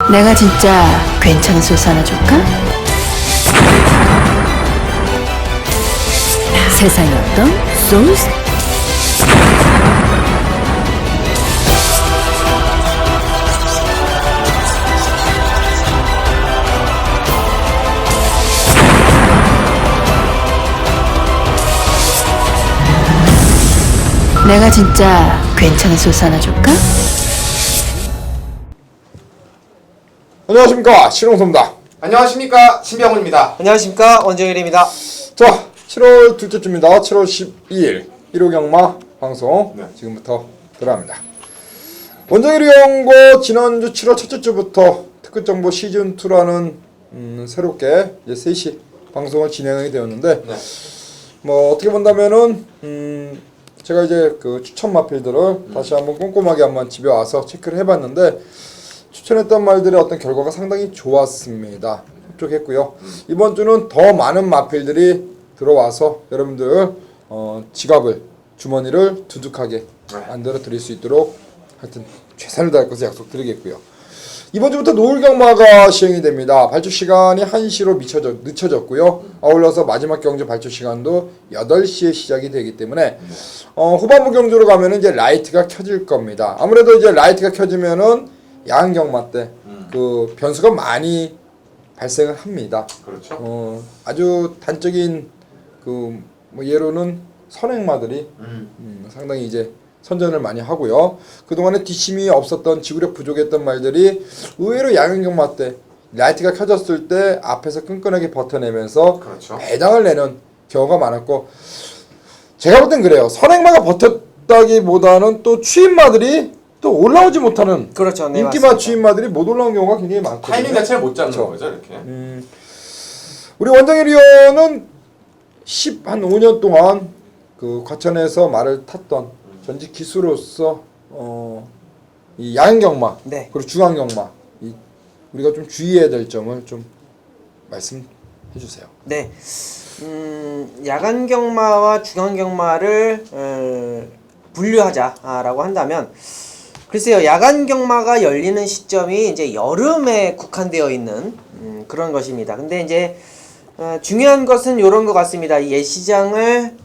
내가 진짜 괜찮은 소스 하나 줄까? 세상에 어떤 소스? 내가 진짜 괜찮은 소스 하나 줄까? 안녕하십니까, 신홍섭입니다. 안녕하십니까, 신병훈입니다. 안녕하십니까, 원정일입니다. 자, 7월 둘째 주입니다. 7월 12일 1호 경마 방송 지금부터 들어갑니다. 원정일이 형과 지난주 7월 첫째 주부터 특급 정보 시즌 2라는 새롭게 이제 3시 방송을 진행하게 되었는데 뭐 어떻게 본다면은 제가 이제 그 추천 마필들을 다시 한번 꼼꼼하게 한번 집에 와서 체크를 해봤는데 추천했던 말들의 어떤 결과가 상당히 좋았습니다. 흡족했고요. 이번 주는 더 많은 마필들이 들어와서 여러분들 지갑을 주머니를 두둑하게 만들어 드릴 수 있도록 하여튼 최선을 다할 것을 약속드리겠고요. 이번 주부터 노을 경마가 시행이 됩니다. 발주 시간이 1시로 늦춰졌고요. 아울러서 마지막 경주 발주 시간도 8시에 시작이 되기 때문에 후반부 경주로 가면은 이제 라이트가 켜질 겁니다. 아무래도 이제 라이트가 켜지면은 야간 경마 때 그 변수가 많이 발생을 합니다. 그렇죠. 아주 단적인 그 뭐 예로는 선행마들이 상당히 이제 선전을 많이 하고요. 그동안에 뒷심이 없었던 지구력 부족했던 말들이 의외로 야간 경마 때 라이트가 켜졌을 때 앞에서 끈끈하게 버텨내면서 그렇죠. 배당을 내는 경우가 많았고, 제가 볼 땐 그래요. 선행마가 버텼다기보다는 또 추임마들이 또 올라오지 못하는 그렇죠. 네, 인기마 맞습니다. 추임마들이 못 올라온 경우가 굉장히 많거든요. 타이밍 자체를 못 잡는 그렇죠. 거죠, 이렇게. 우리 원정일 위원은 15년 동안 그 과천에서 말을 탔던 전직 기수로서 이 야간 경마 네. 그리고 중앙 경마 우리가 좀 주의해야 될 점을 좀 말씀해 주세요. 네. 야간 경마와 중간 경마를 분류하자라고 한다면, 글쎄요, 야간 경마가 열리는 시점이 이제 여름에 국한되어 있는 그런 것입니다. 근데 이제 중요한 것은 이런 것 같습니다. 이 예시장을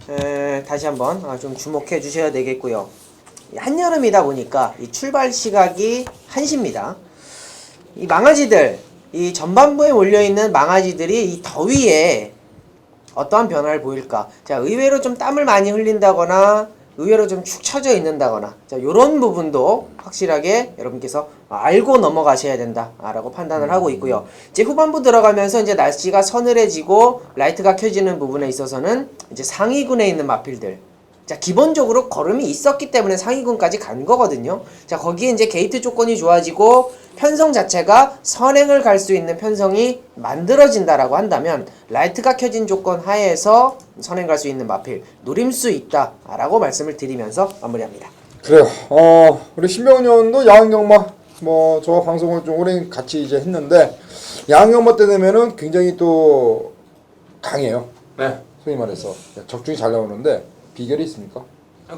다시 한번 좀 주목해 주셔야 되겠고요. 한여름이다 보니까 이 출발 시각이 1시입니다. 이 망아지들, 이 전반부에 몰려있는 망아지들이 이 더위에 어떠한 변화를 보일까? 자, 의외로 좀 땀을 많이 흘린다거나 의외로 좀 축 처져 있는다거나, 자, 요런 부분도 확실하게 여러분께서 알고 넘어가셔야 된다라고 판단을 하고 있고요. 이제 후반부 들어가면서 이제 날씨가 서늘해지고 라이트가 켜지는 부분에 있어서는 이제 상위군에 있는 마필들, 자, 기본적으로 걸음이 있었기 때문에 상위군까지 간 거거든요. 자, 거기에 이제 게이트 조건이 좋아지고 편성 자체가 선행을 갈 수 있는 편성이 만들어진다라고 한다면 라이트가 켜진 조건 하에서 선행 갈 수 있는 마필 노릴 수 있다라고 말씀을 드리면서 마무리합니다. 그래요. 우리 신병훈 의원도 야간 경마 뭐 저와 방송을 좀 오래 같이 이제 했는데 야간 경마 때 되면은 굉장히 또 강해요. 네. 소위 말해서 적중이 잘 나오는데 비결이 있습니까?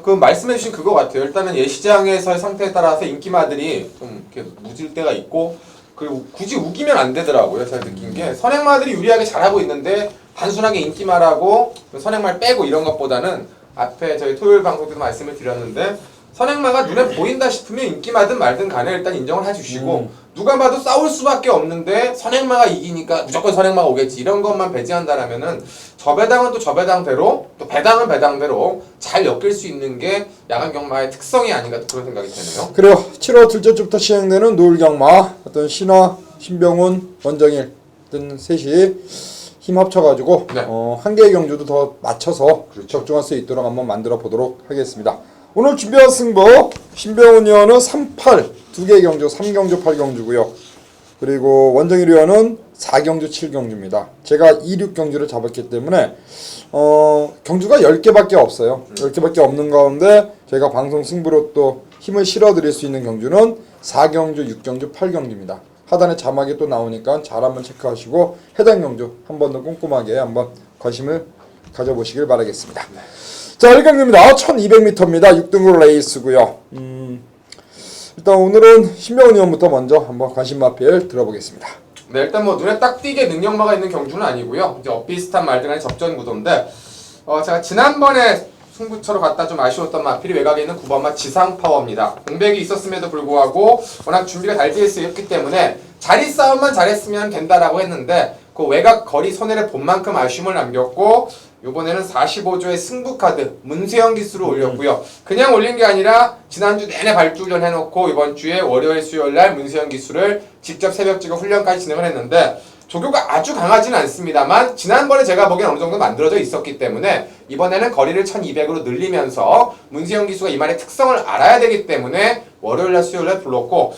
그 말씀해주신 그거 같아요. 일단은 예시장에서의 상태에 따라서 인기마들이 좀 이렇게 무질 때가 있고, 그리고 굳이 우기면 안 되더라고요. 제가 느낀 게 선행마들이 유리하게 잘하고 있는데 단순하게 인기마라고 선행마를 빼고 이런 것보다는 앞에 저희 토요일 방송 때도 말씀을 드렸는데 선행마가 눈에 보인다 싶으면 인기마든 말든 간에 일단 인정을 해주시고 누가 봐도 싸울 수밖에 없는데 선행마가 이기니까 무조건 선행마가 오겠지 이런 것만 배제한다라면은 저 배당은 또 저 배당대로 또 배당은 배당대로 잘 엮일 수 있는 게 야간 경마의 특성이 아닌가 또 그런 생각이 드네요. 그래요. 7월 둘째 주부터 시행되는 노을 경마 어떤 신화, 신병훈, 원정일 어떤 셋이 힘 합쳐가지고 네. 한 개의 경주도 더 맞춰서 적중할 수 있도록 한번 만들어 보도록 하겠습니다. 오늘 준비한 승부 신병훈 의원은 3-8 두 개의 경주 3경주 8경주고요. 그리고 원정일 의원은 4경주 7경주입니다. 제가 2-6경주를 잡았기 때문에 경주가 10개밖에 없어요. 10개밖에 없는 가운데 저희가 방송 승부로 또 힘을 실어드릴 수 있는 경주는 4경주, 6경주, 8경주입니다. 하단에 자막이 또 나오니까 잘 한번 체크하시고 해당 경주 한 번 더 꼼꼼하게 한번 관심을 가져보시길 바라겠습니다. 자, 1경주입니다. 1200m입니다. 6등급 레이스고요. 일단 오늘은 신병훈 의원부터 먼저 한번 관심 마필 들어보겠습니다. 네, 일단 뭐 눈에 딱 띄게 능력마가 있는 경주는 아니고요. 이제 엇비슷한 말들 간의 접전 구도인데 제가 지난번에 승부처로 갔다 좀 아쉬웠던 마필이 외곽에 있는 9번마 지상파워입니다. 공백이 있었음에도 불구하고 워낙 준비가 잘 되어 있었기 때문에 자리 싸움만 잘했으면 된다라고 했는데 그 외곽 거리 손해를 본 만큼 아쉬움을 남겼고 이번에는 45조의 승부 카드 문세영 기수를 올렸고요. 그냥 올린 게 아니라 지난주 내내 발주훈련 해놓고 이번 주에 월요일 수요일 날 문세영 기수를 직접 새벽지구 훈련까지 진행을 했는데 조교가 아주 강하지는 않습니다만 지난번에 제가 보기엔 어느 정도 만들어져 있었기 때문에 이번에는 거리를 1200으로 늘리면서 문세영 기수가 이 말의 특성을 알아야 되기 때문에 월요일날 수요일날 불렀고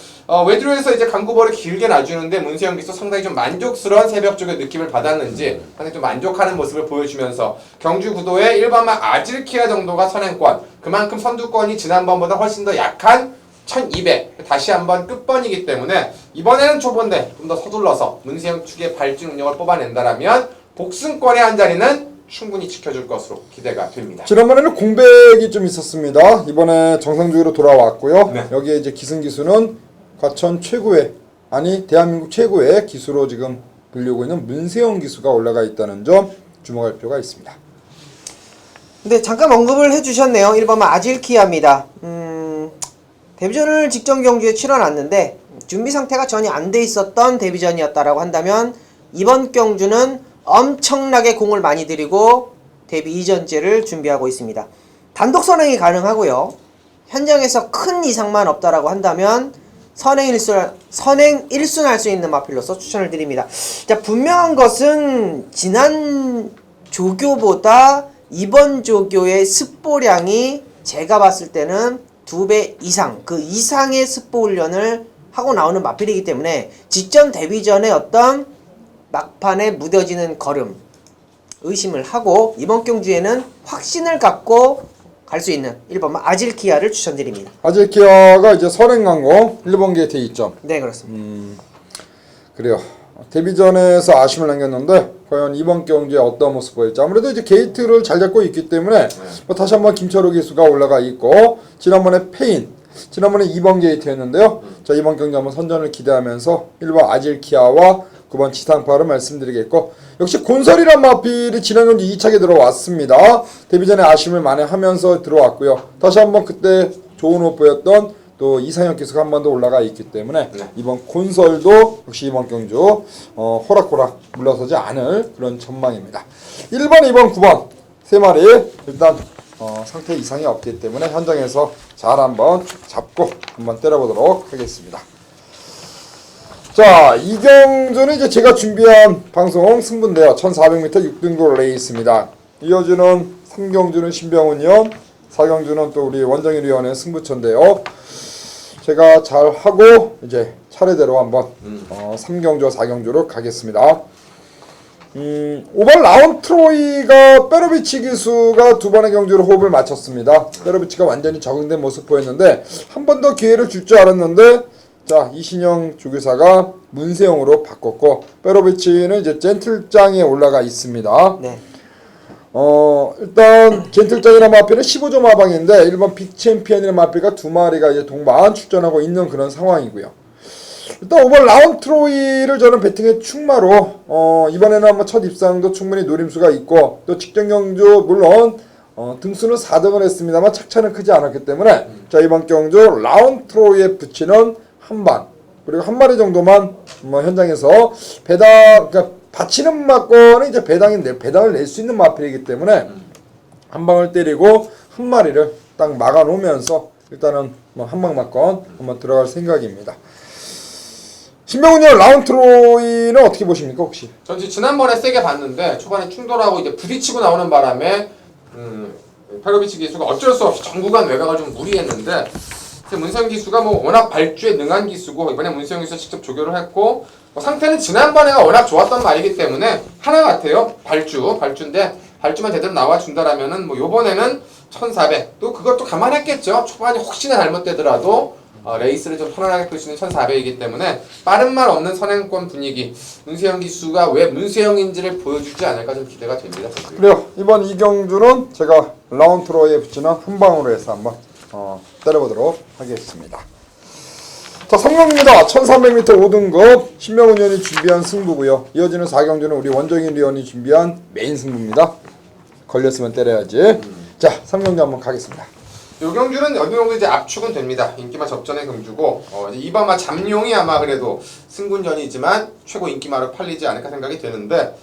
외주로에서 이제 강구벌을 길게 놔주는데 문세영 기수 상당히 좀 만족스러운 새벽 쪽의 느낌을 받았는지 상당히 좀 만족하는 모습을 보여주면서 경주 구도의 일반만 아질키아 정도가 선행권 그만큼 선두권이 지난번보다 훨씬 더 약한 1200 다시 한번 끝번이기 때문에 이번에는 초본데 좀 더 서둘러서 문세영 측의 발주 능력을 뽑아낸다라면 복승권의 한 자리는 충분히 지켜줄 것으로 기대가 됩니다. 지난번에는 공백이 좀 있었습니다. 이번에 정상적으로 돌아왔고요. 네. 여기에 이제 기승 기수는 과천 최고의 대한민국 최고의 기수로 지금 불리고 있는 문세영 기수가 올라가 있다는 점 주목할 필요가 있습니다. 근데 잠깐 언급을 해주셨네요. 1번은 아질키아입니다. 데뷔전을 직전 경주에 치러놨는데 준비 상태가 전혀 안 돼 있었던 데뷔전이었다라고 한다면 이번 경주는 엄청나게 공을 많이 들이고 데뷔 이전제를 준비하고 있습니다. 단독 선행이 가능하고요. 현장에서 큰 이상만 없다라고 한다면 선행 1순할 수 있는 마필로서 추천을 드립니다. 자, 분명한 것은 지난 조교보다 이번 조교의 습보량이 제가 봤을 때는 2배 이상, 그 이상의 습보 훈련을 하고 나오는 마필이기 때문에 직전 데뷔전의 어떤 막판에 무뎌지는 걸음 의심을 하고 이번 경주에는 확신을 갖고 갈 수 있는 1번만 아질키아를 추천드립니다. 아질키아가 이제 선행강고 1번 게이트에 2점. 네, 그렇습니다. 그래요. 데뷔전에서 아쉬움을 남겼는데 과연 이번 경기에 어떤 모습 보일지 아무래도 이제 게이트를 잘 잡고 있기 때문에 뭐 다시 한번 김철우 기수가 올라가 있고 지난번에 지난번에 2번 게이트였는데요. 자, 이번 경기 한번 선전을 기대하면서 1번 아질키아와 9번 지상파를 말씀드리겠고 역시 곤설이란 마필이 지난 경기 2차게 들어왔습니다. 데뷔전에 아쉬움을 만회하면서 들어왔고요. 다시 한번 그때 좋은 호흡 보였던 또 이상혁 기수가 한 번 더 올라가 있기 때문에 이번 곤설도 역시 이번 경주 호락호락 물러서지 않을 그런 전망입니다. 1번, 2번, 9번 세 마리 일단 상태 이상이 없기 때문에 현장에서 잘 한번 잡고 한번 때려보도록 하겠습니다. 자, 이 경주는 이제 제가 준비한 방송 승부인데요. 1400m 6등도 레이스입니다. 이어주는 3경주는 신병훈 위원, 4경주는 또 우리 원정일 위원의 승부처인데요. 제가 잘 하고 이제 차례대로 한번 3경주와 4경주로 가겠습니다. 5번 라운트로이가 페로비치 기수가 두 번의 경주로 호흡을 마쳤습니다. 페로비치가 완전히 적응된 모습 보였는데 한 번 더 기회를 줄 줄 알았는데 자, 이신영 조교사가 문세영으로 바꿨고 페로비치는 이제 젠틀장에 올라가 있습니다. 네. 일단 젠틀장이라는 마필은 15조 마방인데 1번 빅챔피언이라는 마필가 두 마리가 이제 동반 출전하고 있는 그런 상황이고요. 일단 5번 라운트로이를 저는 배팅의 충마로 이번에는 한번 첫 입상도 충분히 노림수가 있고 또 직전 경주 물론 등수는 4등을 했습니다만 착차는 크지 않았기 때문에 자, 이번 경주 라운트로이에 붙이는 한방 그리고 한 마리 정도만 뭐 현장에서 그러니까 받치는 막권은 이제 배당을 낼 수 있는 마필이기 때문에 한 방을 때리고 한 마리를 딱 막아 놓으면서 일단은 뭐 한방 막권 한번 들어갈 생각입니다. 신병훈 형 라운트로이는 어떻게 보십니까 혹시? 전 지난번에 세게 봤는데 초반에 충돌하고 이제 부딪히고 나오는 바람에 페로비치 기수가 어쩔 수 없이 전구간 외곽을 좀 무리했는데 문세영 기수가 뭐 워낙 발주에 능한 기수고 이번에 문세영 기수가 직접 조교를 했고 뭐 상태는 지난번에가 워낙 좋았던 말이기 때문에 하나 같아요. 발주인데 발주만 제대로 나와준다라면은 뭐 요번에는 1400 또 그것도 감안했겠죠. 초반에 혹시나 잘못되더라도 레이스를 좀 편안하게 끌 수 있는 1400이기 때문에 빠른 말 없는 선행권 분위기 문세영 기수가 왜 문세영인지를 보여주지 않을까 좀 기대가 됩니다. 그래요. 이번 이경주는 제가 라운트로이에 붙이는 한 방으로 해서 한번 때려보도록 하겠습니다. 자, 3경기입니다. 1300m 5등급 신명훈 의원이 준비한 승부고요. 이어지는 4경기는 우리 원정일 의원이 준비한 메인 승부입니다. 걸렸으면 때려야지. 자, 3경기 한번 가겠습니다. 요 경주는 어느 정도 이제 압축은 됩니다. 인기마 접전의 경주고 이제 이번마 잠룡이 아마 그래도 승군전이지만 최고 인기마로 팔리지 않을까 생각이 되는데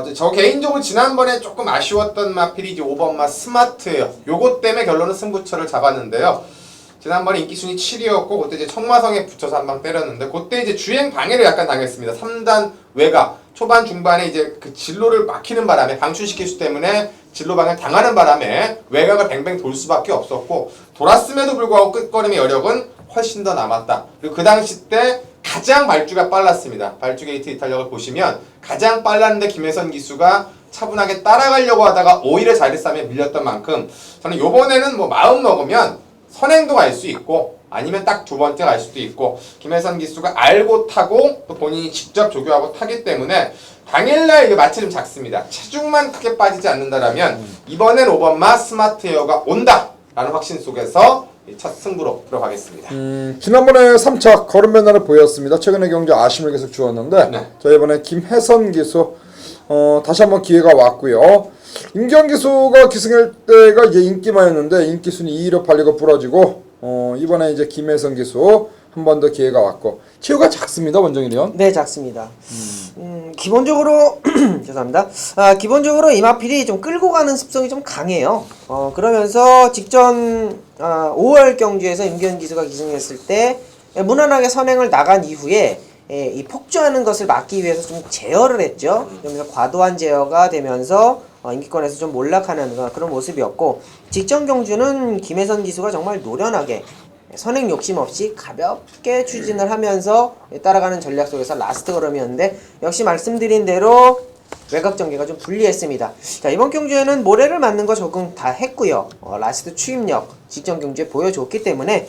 이제 저 개인적으로 지난번에 조금 아쉬웠던 마필이 이제 5번마 스마트예요. 요것 때문에 결론은 승부처를 잡았는데요. 지난번에 인기 순위 7위였고 그때 이제 청마성에 붙여서 한 방 때렸는데 그때 이제 주행 방해를 약간 당했습니다. 3단 외곽 초반 중반에 이제 그 진로를 막히는 바람에 방출시키수 때문에 진로 방해 당하는 바람에 외곽을 뱅뱅 돌 수밖에 없었고 돌았음에도 불구하고 끝걸음의 여력은 훨씬 더 남았다. 그리고 그 당시 때 가장 발주가 빨랐습니다. 발주 게이트 이탈력을 보시면 가장 빨랐는데 김혜선 기수가 차분하게 따라가려고 하다가 오히려 자리싸움에 밀렸던 만큼 저는 요번에는 뭐 마음 먹으면 선행도 갈 수 있고 아니면 딱 두 번째 갈 수도 있고 김혜선 기수가 알고 타고 또 본인이 직접 조교하고 타기 때문에 당일날 이게 마치 좀 작습니다. 체중만 크게 빠지지 않는다라면 이번엔 5번마 스마트 에어가 온다 라는 확신 속에서 첫 승부로 들어가겠습니다. 지난번에 3차 걸음 변화를 보였습니다. 최근의 경기 아쉬움을 계속 주었는데 네. 자, 이번에 김혜선 기수 다시 한번 기회가 왔고요. 임기현 기수가 기승할 때가 이제 인기마였는데 인기 순위 2위로 팔리고 부러지고 이번에 이제 김혜선 기수 한 번 더 기회가 왔고 체유가 작습니다. 원정일 의원. 네, 작습니다. 기본적으로 죄송합니다. 기본적으로 이 마필이 좀 끌고 가는 습성이 좀 강해요. 그러면서 직전 5월 경주에서 임기현 기수가 기승했을 때 무난하게 선행을 나간 이후에 이 폭주하는 것을 막기 위해서 좀 제어를 했죠. 그러면서 과도한 제어가 되면서 인기권에서 좀 몰락하는 그런 모습이었고 직전 경주는 김혜선 기수가 정말 노련하게 선행 욕심 없이 가볍게 추진을 하면서 따라가는 전략 속에서 라스트 걸음이었는데 역시 말씀드린 대로 외곽 전개가 좀 불리했습니다. 자, 이번 경주에는 모래를 맞는 거 적응 다 했고요. 라스트 추임력 직전 경주에 보여줬기 때문에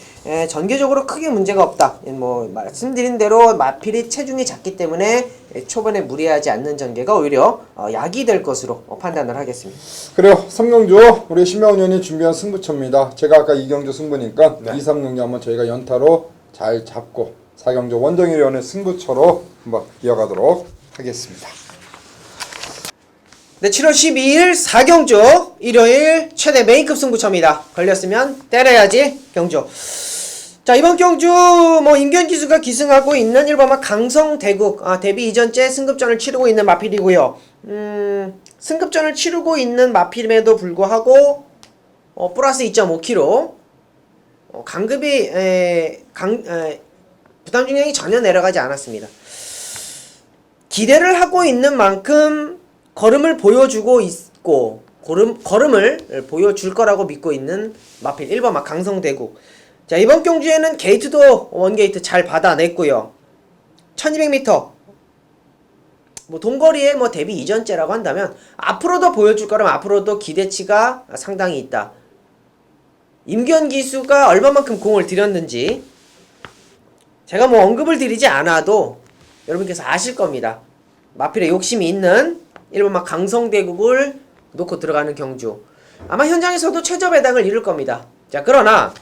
전개적으로 크게 문제가 없다. 뭐 말씀드린 대로 마필이 체중이 작기 때문에 초반에 무리하지 않는 전개가 오히려 약이 될 것으로 판단을 하겠습니다. 그래요. 3경주 우리 신명훈 의원이 준비한 승부처입니다. 제가 아까 2경주 승부니까 네. 2, 3경주 한번 저희가 연타로 잘 잡고 4경주 원정일 의원의 승부처로 한번 이어가도록 하겠습니다. 네, 7월 12일 4경주 일요일 최대 메인급 승부처입니다. 걸렸으면 때려야지 경주. 자, 이번 경주 뭐 임기현 기수가 기승하고 있는 1번마 강성대국 데뷔 이전째 승급전을 치르고 있는 마필이고요. 승급전을 치르고 있는 마필임에도 불구하고 플러스 2.5kg 강급이 부담 중량이 전혀 내려가지 않았습니다. 기대를 하고 있는 만큼 걸음을 보여주고 있고 걸음을 보여줄 거라고 믿고 있는 마필 1번마 강성대국. 자, 이번 경주에는 게이트도 원게이트 잘 받아냈고요. 1200m 뭐 동거리에 뭐 데뷔 이전째라고 한다면 앞으로도 보여줄 거라면 앞으로도 기대치가 상당히 있다. 임기현 기수가 얼마만큼 공을 들였는지 제가 뭐 언급을 드리지 않아도 여러분께서 아실 겁니다. 마필에 욕심이 있는 1번마 강성대국을 놓고 들어가는 경주. 아마 현장에서도 최저 배당을 이룰 겁니다. 자, 그러나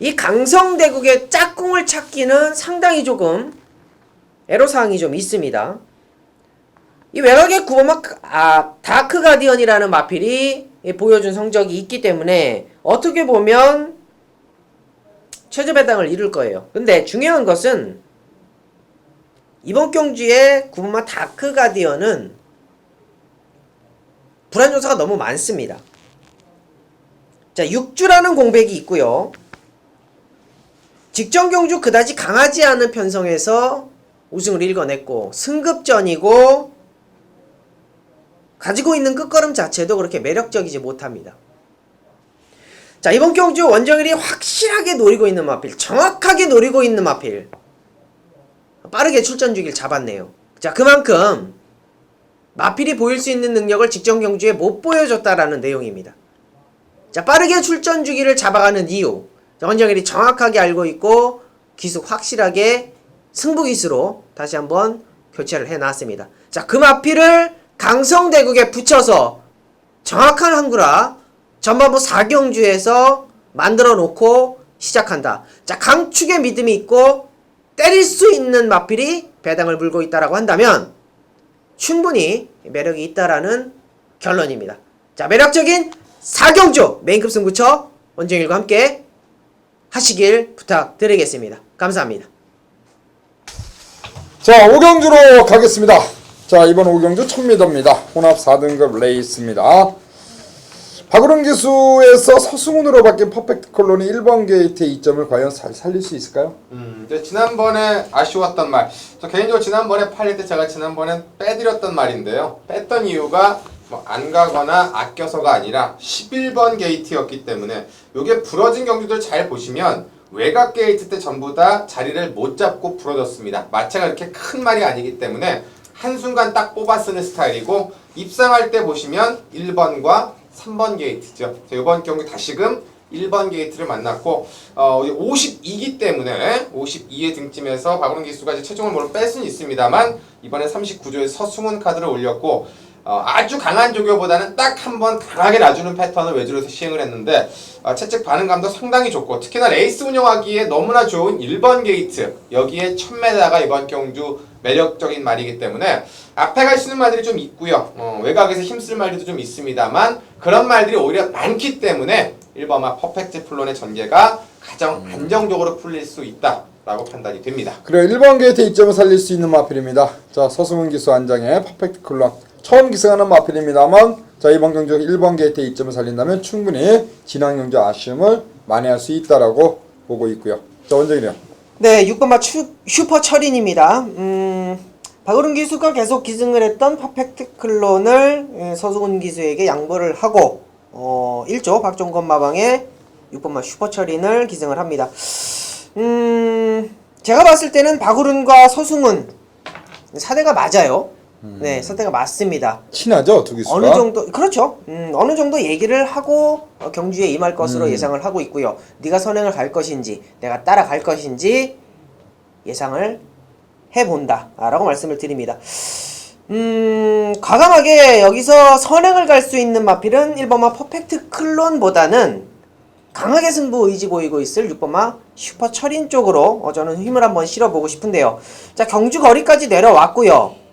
이 강성대국의 짝꿍을 찾기는 상당히 조금 애로사항이 좀 있습니다. 이 외곽의 9번마 다크 가디언이라는 마필이 보여준 성적이 있기 때문에 어떻게 보면 최저 배당을 이룰 거예요. 근데 중요한 것은 이번 경주의 9번마 다크 가디언은 불안 요소가 너무 많습니다. 자, 6주라는 공백이 있고요. 직전 경주 그다지 강하지 않은 편성에서 우승을 일궈냈고 승급전이고 가지고 있는 끝걸음 자체도 그렇게 매력적이지 못합니다. 자, 이번 경주 원정일이 확실하게 노리고 있는 마필, 정확하게 노리고 있는 마필, 빠르게 출전 주기를 잡았네요. 자, 그만큼 마필이 보일 수 있는 능력을 직전 경주에 못 보여줬다라는 내용입니다. 자, 빠르게 출전 주기를 잡아가는 이유. 자, 원정일이 정확하게 알고 있고 기수 확실하게 승부 기수로 다시 한번 교체를 해놨습니다. 자, 그 마필을 강성대국에 붙여서 정확한 항구라 전반부 4경주에서 만들어 놓고 시작한다. 자, 강축의 믿음이 있고 때릴 수 있는 마필이 배당을 물고 있다라고 한다면 충분히 매력이 있다라는 결론입니다. 자, 매력적인 4경주 메인급 승부처 원정일과 함께 하시길 부탁드리겠습니다. 감사합니다. 자, 5경주로 가겠습니다. 자, 이번 5경주 1000m입니다. 혼합 4등급 레이스입니다. 박우릉 기수에서 서승훈으로 바뀐 퍼펙트 컬론이 1번 게이트의 이점을 과연 잘 살릴 수 있을까요? 이제 지난번에 아쉬웠던 말. 저 개인적으로 지난번에 팔릴 때 제가 지난번에 빼드렸던 말인데요. 뺐던 이유가 뭐 안 가거나 아껴서가 아니라 11번 게이트였기 때문에 요게 부러진 경주들 잘 보시면 외곽 게이트 때 전부 다 자리를 못 잡고 부러졌습니다. 마차가 그렇게 큰 말이 아니기 때문에 한순간 딱 뽑아 쓰는 스타일이고 입상할 때 보시면 1번과 3번 게이트죠. 이번 경기 다시금 1번 게이트를 만났고 52기 때문에 52의 등짐에서 박우릉 기수가 이제 최종을 물론 뺄 수는 있습니다만 이번에 39조에 서승훈 카드를 올렸고 아주 강한 조교보다는 딱 한 번 강하게 놔주는 패턴을 외주로서 시행을 했는데 채찍 반응감도 상당히 좋고 특히나 레이스 운영하기에 너무나 좋은 1번 게이트 여기에 1000m가 이번 경주 매력적인 말이기 때문에 앞에 갈 수 있는 말들이 좀 있고요. 외곽에서 힘쓸 말들도 좀 있습니다만 그런 말들이 오히려 많기 때문에 1번마 퍼펙트 플론의 전개가 가장 안정적으로 풀릴 수 있다라고 판단이 됩니다. 그래 1번 게이트 이점을 살릴 수 있는 마필입니다. 자, 서승훈 기수 안장의 퍼펙트 컬론 처음 기승하는 마필입니다만 자, 이번 경주 1번 게이트의 이점을 살린다면 충분히 지난 경주 아쉬움을 만회할 수 있다라고 보고 있고요. 자, 원정이네요. 네, 6번마 슈퍼 철인입니다. 박우릉 기수가 계속 기승을 했던 퍼펙트 클론을 서승훈 기수에게 양보를 하고 1조 박종건 마방에 6번마 슈퍼 철인을 기승을 합니다. 제가 봤을 때는 박우릉과 서승훈 사대가 맞아요. 네, 사대가 맞습니다. 친하죠, 두 기수가? 어느 정도 그렇죠. 어느 정도 얘기를 하고 경주에 임할 것으로 예상을 하고 있고요. 네가 선행을 갈 것인지 내가 따라갈 것인지 예상을 해본다라고 말씀을 드립니다. 과감하게 여기서 선행을 갈 수 있는 마필은 1번마 퍼펙트 클론보다는 강하게 승부 의지 보이고 있을 6번마 슈퍼 철인 쪽으로 저는 힘을 한번 실어보고 싶은데요. 자, 경주 거리까지 내려왔고요.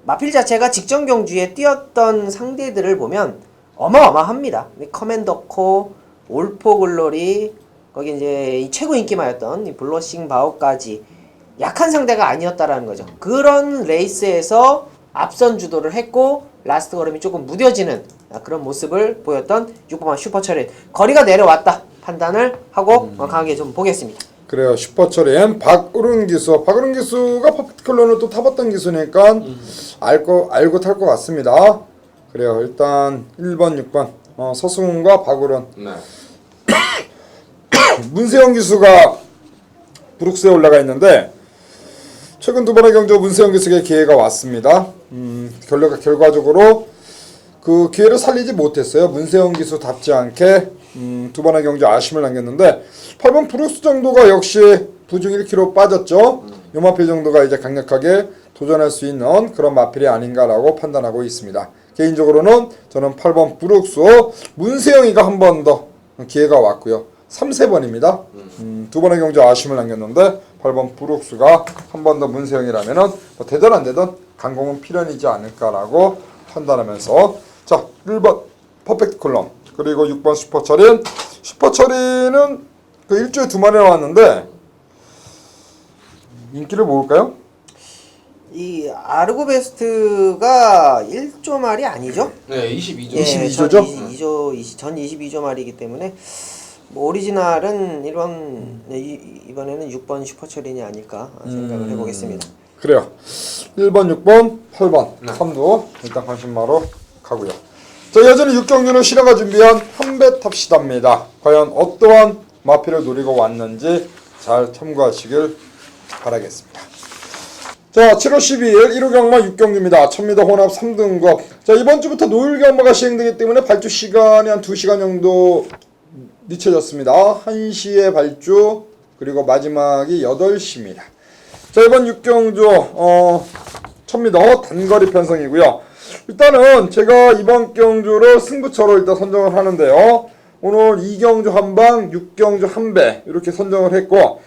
마필 자체가 직전 경주에 뛰었던 상대들을 보면 어마어마합니다. 커맨더코, 올포글로리, 거기 이제 이 최고 인기마였던 이 블러싱 바오까지 약한 상대가 아니었다라는 거죠. 그런 레이스에서 앞선 주도를 했고 라스트 걸음이 조금 무뎌지는 그런 모습을 보였던 6번마 슈퍼철인 거리가 내려왔다 판단을 하고 강하게 좀 보겠습니다. 그래요. 슈퍼철인 박우릉 기수. 박우릉 기수가 퍼펙트 컬론을 또 타봤던 기수니까 알고 탈 것 같습니다. 그래요. 일단 1번, 6번 서승훈과 박우릉. 네. 문세영 기수가 브룩스에 올라가 있는데 최근 두 번의 경주 문세영 기수에게 기회가 왔습니다. 결과적으로 그 기회를 살리지 못했어요. 문세영 기수답지 않게 두 번의 경주 아쉬움을 남겼는데 8번 브룩스 정도가 역시 부중 1kg 빠졌죠. 요 마필 정도가 이제 강력하게 도전할 수 있는 그런 마필이 아닌가라고 판단하고 있습니다. 개인적으로는 저는 8번 브룩스 문세영이가 한 번 더 기회가 왔고요. 3, 4번입니다. 두 번의 경주 아쉬움을 남겼는데 8번 브룩스가 한 번 더 문세영이라면은 뭐 되든 안 되든 강공은 필연이지 않을까라고 판단하면서 자 1번 퍼펙트 컬럼 그리고 6번 슈퍼철인. 슈퍼철인은 그 일주에 2마리 나왔는데 인기를 모을까요? 이 아르고베스트가 1조 말이 아니죠? 네, 22조. 예, 22조 죠? 전 22조 말이기 때문에 뭐 오리지널은 이번에는 6번 슈퍼철인이 아닐까 생각을 해보겠습니다. 그래요. 1번, 6번, 8번, 네. 3도 일단 관심마로 가고요. 자, 여전히 6경주는 실화가 준비한 한배탑시다입니다. 과연 어떠한 마필을 노리고 왔는지 잘 참고하시길 바라겠습니다. 자, 7월 12일 1호 경마 6경주입니다. 1000m 혼합 3등급. 자, 이번 주부터 노을 경마가 시행되기 때문에 발주 시간이 한 2시간 정도 늦춰졌습니다. 1시에 발주, 그리고 마지막이 8시입니다. 자, 이번 6경주 1000m 단거리 편성이고요. 일단은 제가 이번 경주를 승부처로 일단 선정을 하는데요. 오늘 2경주 한방, 6경주 한배 이렇게 선정을 했고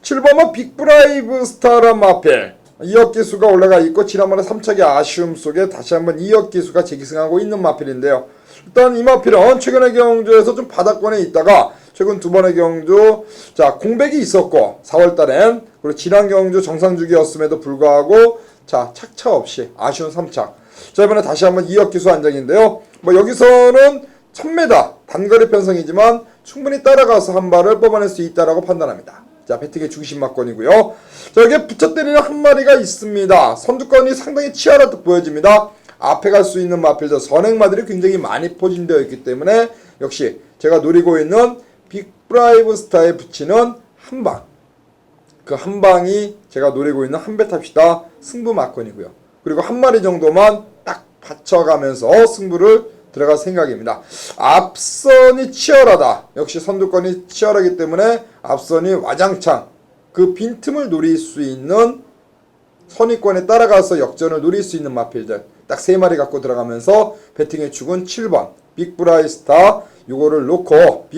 7번은 빅브라이브 스타란 마필 2억 기수가 올라가 있고 지난번에 3차기 아쉬움 속에 다시 한번 2억 기수가 재기승하고 있는 마필인데요. 일단 이 마필은 최근의 경주에서 좀 바닥권에 있다가 최근 두 번의 경주 자 공백이 있었고 4월달엔 그리고 지난 경주 정상주기였음에도 불구하고 자 착차 없이 아쉬운 3착 자 이번에 다시 한번 2억 기수 안정인데요. 뭐 여기서는 1000m 단거리 편성이지만 충분히 따라가서 한 발을 뽑아낼 수 있다라고 판단합니다. 자 배팅의 중심 막권이고요. 자 여기에 붙여 때리는 한 마리가 있습니다. 선두권이 상당히 치열하듯 보여집니다. 앞에 갈 수 있는 마필들 선행마들이 굉장히 많이 포진되어 있기 때문에 역시 제가 노리고 있는 빅브라이브 스타에 붙이는 한방 그 한방이 제가 노리고 있는 한배 탑시다 승부 막권이고요. 그리고 한 마리 정도만 딱 받쳐가면서 승부를 들어갈 생각입니다. 앞선이 치열하다. 역시 선두권이 치열하기 때문에 앞선이 와장창 그 빈틈을 노릴 수 있는 선위권에 따라가서 역전을 노릴 수 있는 마필들 딱 3마리 갖고 들어가면서 배팅의 축은 7번 빅브라이스타 요거를 놓고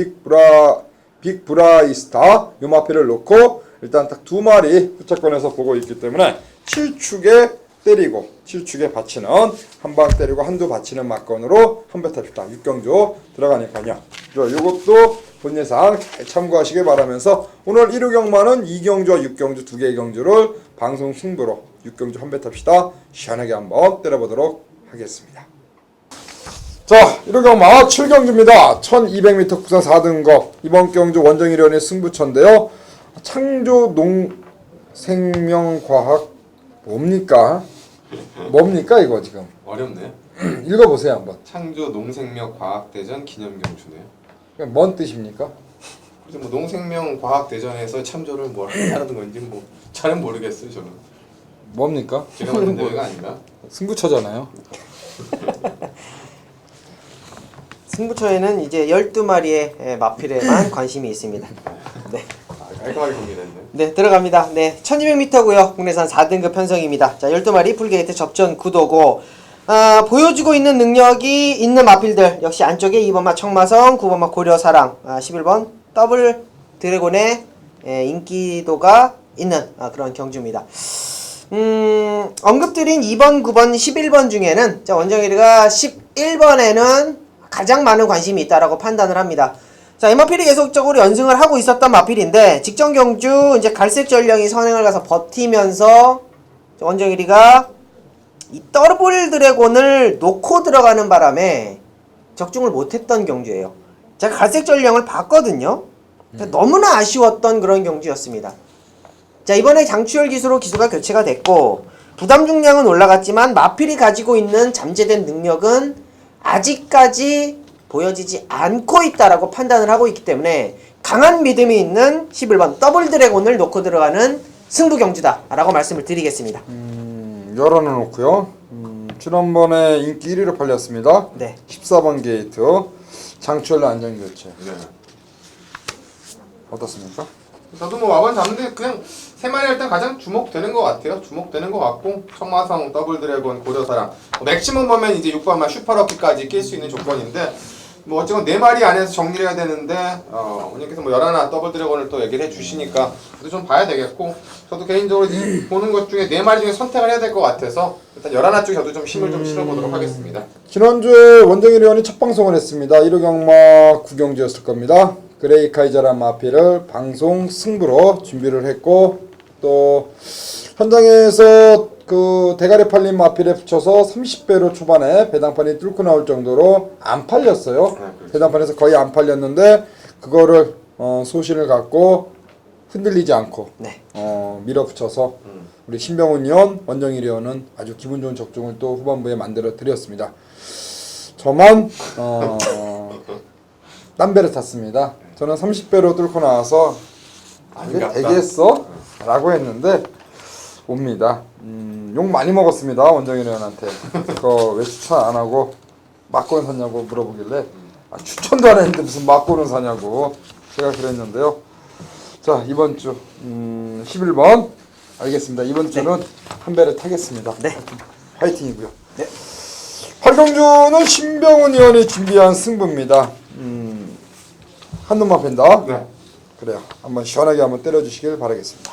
빅브라이스타 요 마필을 놓고 일단 딱 2마리 후차권에서 보고 있기 때문에 7축에 때리고 7축에 받치는 한방 때리고 한두 받치는 막건으로 한배 탑시다 6경주 들어가니까요. 요것도 본 예상 잘 참고하시길 바라면서 오늘 1호경마는 2경주와 6경주 두 개의 경주를 방송 승부로 6경주 한배 탑시다 시원하게 한번 때려보도록 하겠습니다. 자 1호경마 7경주입니다. 1200m 국산 4등급 이번 경주 원정일위원회 승부처인데요. 창조 농생명과학 뭡니까 이거 지금 어렵네. 읽어보세요 한번. 창조 농생명과학대전 기념경주네요. 뭔 뜻입니까? 그래서 뭐 농생명과학대전에서 참조를 뭘 하는 건지 뭐 잘은 모르겠어요 저는. 뭡니까? 제가 만든 대회가 아닌가? 승부처잖아요. 승부처에는 이제 12마리의 마필에만 관심이 있습니다. 네. 깔끔하게 공개됐네. 네, 들어갑니다. 네, 1200m고요. 국내산 4등급 편성입니다. 자, 12마리 풀게이트 접전 구도고 보여주고 있는 능력이 있는 마필들 역시 안쪽에 2번마 청마성, 9번마 고려사랑, 11번 더블 드래곤의 인기도가 있는 그런 경주입니다. 언급드린 2번, 9번, 11번 중에는 자, 원정일이가 11번에는 가장 많은 관심이 있다라고 판단을 합니다. 자, 이 마필이 계속적으로 연승을 하고 있었던 마필인데 직전 경주 이제 갈색 전령이 선행을 가서 버티면서 원정일이가 이 더블 드래곤을 놓고 들어가는 바람에 적중을 못했던 경주예요. 제가 갈색 전령을 봤거든요. 너무나 아쉬웠던 그런 경주였습니다. 자, 이번에 장추열 기수로 기수가 교체가 됐고 부담 중량은 올라갔지만 마필이 가지고 있는 잠재된 능력은 아직까지 보여지지 않고 있다라고 판단을 하고 있기 때문에 강한 믿음이 있는 11번 더블 드래곤을 놓고 들어가는 승부 경주다 라고 말씀을 드리겠습니다. 열어놓고요. 지난번에 인기 1위로 팔렸습니다. 네. 14번 게이트 장추열로 안전교체 네. 어떻습니까? 저도 뭐 마번 잡는데 그냥 3마리 일단 가장 주목되는 것 같아요. 주목되는 것 같고 청마성, 더블 드래곤, 고려사랑 맥시멈 보면 이제 6번만 슈퍼럭키까지 낄 수 있는 조건인데 뭐 어쨌건 4마리 안에서 정리를 해야 되는데 원님께서 뭐 11 더블 드래곤을 또 얘기를 해주시니까 그래도 좀 봐야 되겠고 저도 개인적으로 보는 것 중에 4마리 중에 선택을 해야 될 것 같아서 일단 11 쪽에 저도 좀 힘을 좀 실어보도록 하겠습니다. 지난주에 원정일위원이 첫 방송을 했습니다. 1호경마 9경주였을 겁니다. 그레이 카이저란 마필을 방송 승부로 준비를 했고 또 현장에서 그 대가리 팔린 마필에 붙여서 30배로 초반에 배당판이 뚫고 나올 정도로 안 팔렸어요. 배당판에서 거의 안 팔렸는데 그거를 소신을 갖고 흔들리지 않고 네. 밀어붙여서 우리 신병훈 의원, 원정일 의원은 아주 기분 좋은 적중을 또 후반부에 만들어 드렸습니다. 저만 딴 배를 탔습니다. 저는 30배로 뚫고 나와서 이게 되겠어? 라고 했는데 옵니다. 욕 많이 먹었습니다. 원정일 의원한테. 그거 왜 추천 안 하고 막고는 사냐고 물어보길래 추천도 안 했는데 무슨 막고는 사냐고 제가 그랬는데요. 자 이번 주 11번 알겠습니다. 이번 주는 한 배를 타겠습니다. 네. 화이팅이고요. 네. 8경주는 신병훈 의원이 준비한 승부입니다. 한 놈만 팬다. 네. 그래요. 한번 시원하게 한번 때려주시길 바라겠습니다.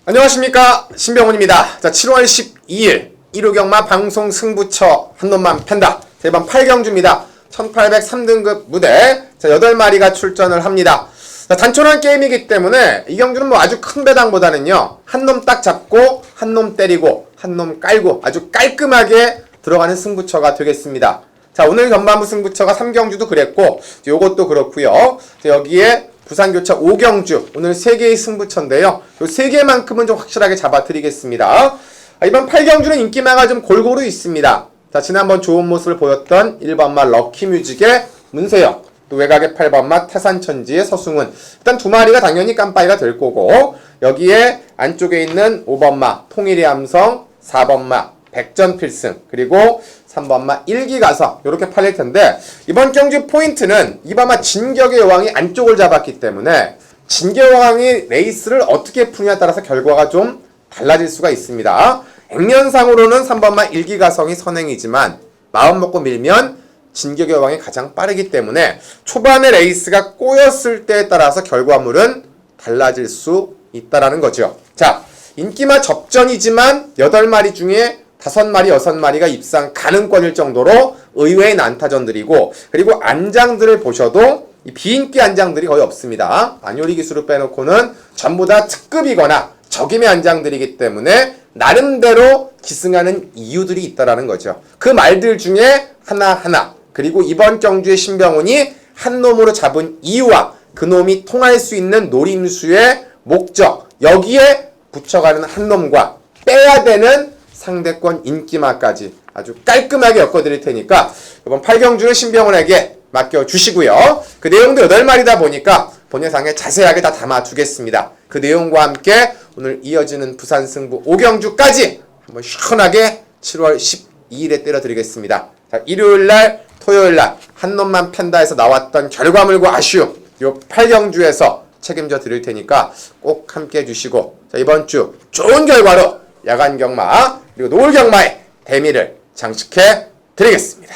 안녕하십니까, 신병훈입니다. 자, 7월 12일 1호 경마 방송 승부처 한 놈만 팬다. 대반 8경주입니다. 1803등급 무대, 자, 8마리가 출전을 합니다. 자, 단촐한 게임이기 때문에 이 경주는 뭐 아주 큰 배당보다는요, 한 놈 딱 잡고 한 놈 때리고 한 놈 깔고 아주 깔끔하게 들어가는 승부처가 되겠습니다. 자, 오늘 전반부 승부처가 3경주도 그랬고 요것도 그렇고요. 자, 여기에 부산교차 5경주 오늘 3개의 승부처인데요. 요 3개만큼은 좀 확실하게 잡아드리겠습니다. 이번 8경주는 인기마가 좀 골고루 있습니다. 자, 지난번 좋은 모습을 보였던 1번마 럭키뮤직의 문세영, 또 외곽의 8번마 태산천지의 서승훈, 일단 두 마리가 당연히 깜빠이가 될 거고, 여기에 안쪽에 있는 5번마 통일의 함성, 4번마 백전필승, 그리고 3번마 일기가서 이렇게 팔릴 텐데, 이번 경주 포인트는 2번마 진격의 여왕이 안쪽을 잡았기 때문에 진격의 여왕이 레이스를 어떻게 푸느냐에 따라서 결과가 좀 달라질 수가 있습니다. 액면상으로는 3번마 일기가성이 선행이지만 마음 먹고 밀면 진격의 여왕이 가장 빠르기 때문에 초반에 레이스가 꼬였을 때에 따라서 결과물은 달라질 수 있다라는 거죠. 자, 인기마 접전이지만 8마리 중에 5마리, 6마리가 입상 가능권일 정도로 의외의 난타전들이고, 그리고 안장들을 보셔도 이 비인기 안장들이 거의 없습니다. 마녀리 기수를 빼놓고는 전부 다 특급이거나 적임의 안장들이기 때문에 나름대로 기승하는 이유들이 있다라는 거죠. 그 말들 중에 하나하나, 그리고 이번 경주의 신병훈이 한 놈으로 잡은 이유와 그 놈이 통할 수 있는 노림수의 목적, 여기에 붙여가는 한 놈과 빼야 되는 상대권 인기마까지 아주 깔끔하게 엮어드릴 테니까 이번 8경주는 신병훈에게 맡겨주시고요. 그 내용도 8마리다 보니까 본예상에 자세하게 다 담아두겠습니다. 그 내용과 함께 오늘 이어지는 부산 승부 5경주까지 한번 시원하게 7월 12일에 때려드리겠습니다. 자, 일요일날, 토요일날 한 놈만 팬다에서 나왔던 결과물과 아쉬움, 요 8경주에서 책임져 드릴 테니까 꼭 함께 해주시고, 자, 이번 주 좋은 결과로 야간 경마 그리고 노을 경마의 대미를 장식해 드리겠습니다.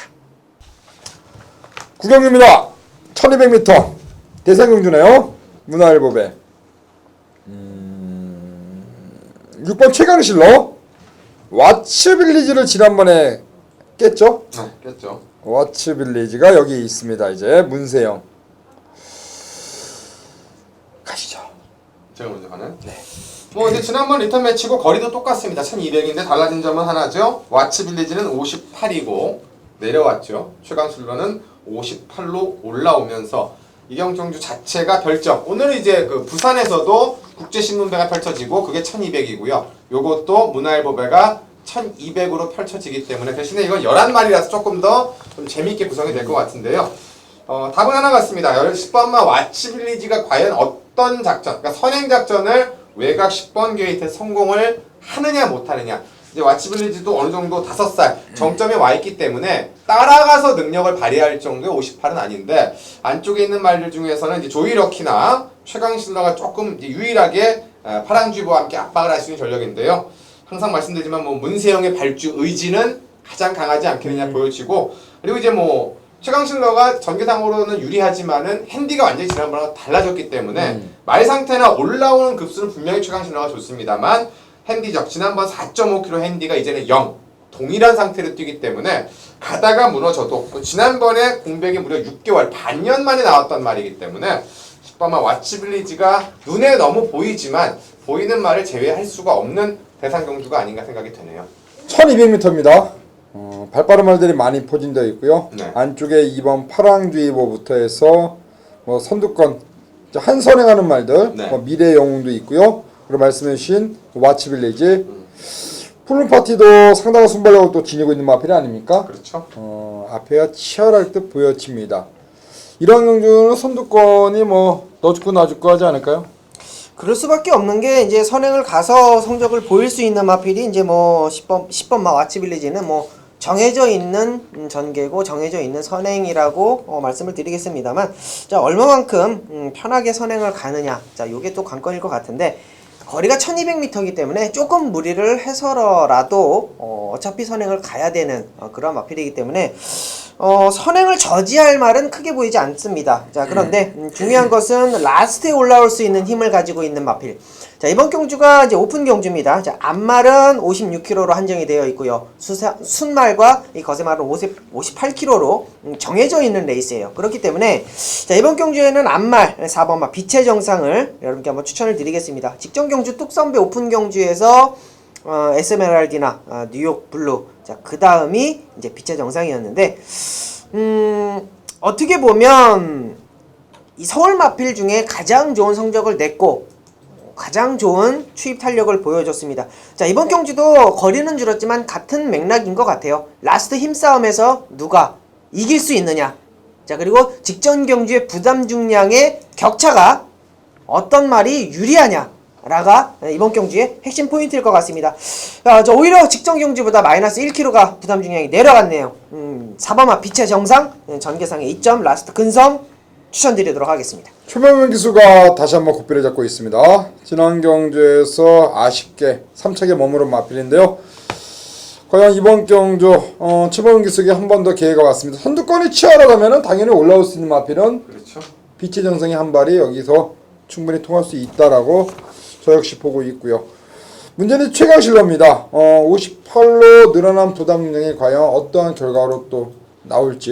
구경주입니다. 1200m 대상경주네요. 문화일보배 6번 최강실러 와츠빌리지를 지난번에 깼죠? 네, 깼죠. 와츠빌리지가 여기 있습니다. 이제 문세영 가시죠. 제가 먼저 가는? 네. 뭐 이제 지난번 리턴 매치고 거리도 똑같습니다. 1200인데 달라진 점은 하나죠. 와츠빌리지는 58이고 내려왔죠. 최강실러는 58로 올라오면서 이경정주 자체가 별점. 오늘 이제 그 부산에서도 국제신문배가 펼쳐지고 그게 1200이고요. 요것도 문화일보배가 1200으로 펼쳐지기 때문에 대신에 이건 11마리라서 조금 더 좀 재미있게 구성이 될 것 같은데요. 답은 하나 같습니다. 10번마 와츠빌리지가 과연 어떤 작전, 그러니까 선행 작전을 외곽 10번 게이트에 성공을 하느냐 못하느냐. 이제 와츠빌리지도 어느 정도 5살 정점에 와 있기 때문에 따라가서 능력을 발휘할 정도의 58은 아닌데, 안쪽에 있는 말들 중에서는 이제 조이러키나 최강실러가 조금 이제 유일하게 파랑쥐보와 함께 압박을 할 수 있는 전력인데요. 항상 말씀드리지만 뭐 문세영의 발주 의지는 가장 강하지 않겠느냐 보여지고, 그리고 이제 뭐 최강실러가 전개상으로는 유리하지만은 핸디가 완전히 지난번과 달라졌기 때문에 말 상태나 올라오는 급수는 분명히 최강실러가 좋습니다만 핸디적 지난번 4.5kg 핸디가 이제는 0 동일한 상태로 뛰기 때문에 가다가 무너져도 지난번에 공백이 무려 6개월 반년 만에 나왔던 말이기 때문에 10번마 와츠빌리지가 눈에 너무 보이지만 보이는 말을 제외할 수가 없는 대상경주가 아닌가 생각이 드네요. 1200m입니다. 발빠른 말들이 많이 포진되어 있고요. 네. 안쪽에 2번 파랑주의보부터 해서 뭐 선두권 한 선행하는 말들, 네. 뭐 미래 영웅도 있고요. 그리고 말씀해주신 와츠빌리지 풀룸파티도 상당한 순발력을 또 지니고 있는 마필이 아닙니까? 그렇죠. 앞에가 치열할 듯 보여집니다. 이런 경주는 선두권이 뭐 너 죽고 나 죽고 하지 않을까요? 그럴 수밖에 없는 게 이제 선행을 가서 성적을 보일 수 있는 마필이 이제 뭐 10번마 와츠빌리지는 뭐 정해져 있는 전개고 정해져 있는 선행이라고 말씀을 드리겠습니다만, 자, 얼마만큼 편하게 선행을 가느냐, 자, 요게 또 관건일 것 같은데, 거리가 1200m이기 때문에 조금 무리를 해서라도 어차피 선행을 가야 되는 그런 마필이기 때문에 선행을 저지할 말은 크게 보이지 않습니다. 자, 그런데 중요한 것은 라스트에 올라올 수 있는 힘을 가지고 있는 마필. 자, 이번 경주가 이제 오픈 경주입니다. 자, 앞말은 56kg로 한정이 되어 있고요. 순말과 이 거세말은 58kg로 정해져 있는 레이스예요. 그렇기 때문에 자, 이번 경주에는 앞말 4번마 빛의 정상을 여러분께 한번 추천을 드리겠습니다. 직전 경주 뚝섬배 오픈 경주에서 에스메랄디나 뉴욕 블루, 자, 그 다음이 이제 빛의 정상이었는데, 어떻게 보면 이 서울 마필 중에 가장 좋은 성적을 냈고 가장 좋은 추입 탄력을 보여줬습니다. 자, 이번 경주도 거리는 줄었지만 같은 맥락인 것 같아요. 라스트 힘싸움에서 누가 이길 수 있느냐, 자, 그리고 직전 경주의 부담 중량의 격차가 어떤 말이 유리하냐 라가 이번 경주의 핵심 포인트일 것 같습니다. 저 오히려 직전 경주보다 마이너스 1kg가 부담 중량이 내려갔네요. 4번마 빛의 정상, 전개상의 2점, 라스트 근성 추천드리도록 하겠습니다. 최명현 기수가 다시 한번 고삐를 잡고 있습니다. 지난 경주에서 아쉽게 3착에 머무른 마필인데요. 과연 이번 경주 최명현 기수에게 한 번 더 기회가 왔습니다. 선두권이 치열하다면 당연히 올라올 수 있는 마필은 그렇죠. 빛의 정상의 한 발이 여기서 충분히 통할 수 있다라고 저 역시 보고 있고요. 문제는 최강실러입니다. 58로 늘어난 부담 능력이 과연 어떠한 결과로 또 나올지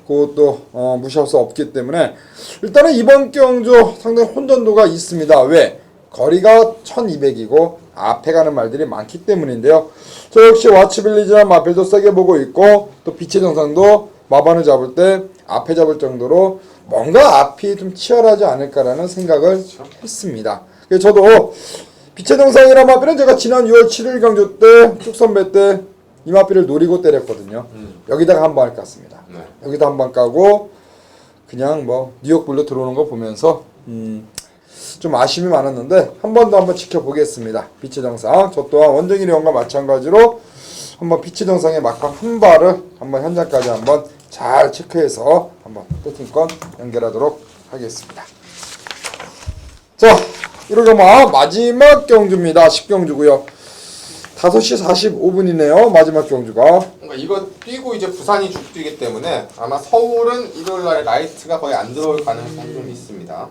그것도 무시할 수 없기 때문에 일단은 이번 경주 상당히 혼돈도가 있습니다. 왜? 거리가 1200이고 앞에 가는 말들이 많기 때문인데요. 저 역시 와치빌리지나 마필도 세게 보고 있고 또 빛의 정상도 마반을 잡을 때 앞에 잡을 정도로 뭔가 앞이 좀 치열하지 않을까라는 생각을 했습니다. 그래서 저도 빛의 정상이란 마필은 제가 지난 6월 7일 경주 때 뚝섬배 때 이 마필을 노리고 때렸거든요. 여기다가 한 번 깠습니다. 네. 여기다 한 번 까고 그냥 뭐 뉴욕 블루 들어오는 거 보면서 좀 아쉬움이 많았는데 한 번 더 한번 지켜보겠습니다. 빛의 정상. 저 또한 원정일의 형과 마찬가지로 한번 빛의 정상의 막판 한 발을 한번 현장까지 한번 잘 체크해서 한번 배팅권 연결하도록 하겠습니다. 자, 1호 경마 마지막 경주입니다. 10경주고요. 5시 45분이네요. 마지막 경주가. 그러니까 이거 뛰고 이제 부산이 죽뛰기 때문에 아마 서울은 일요일 날에 라이트가 거의 안 들어올 가능성이 좀 있습니다.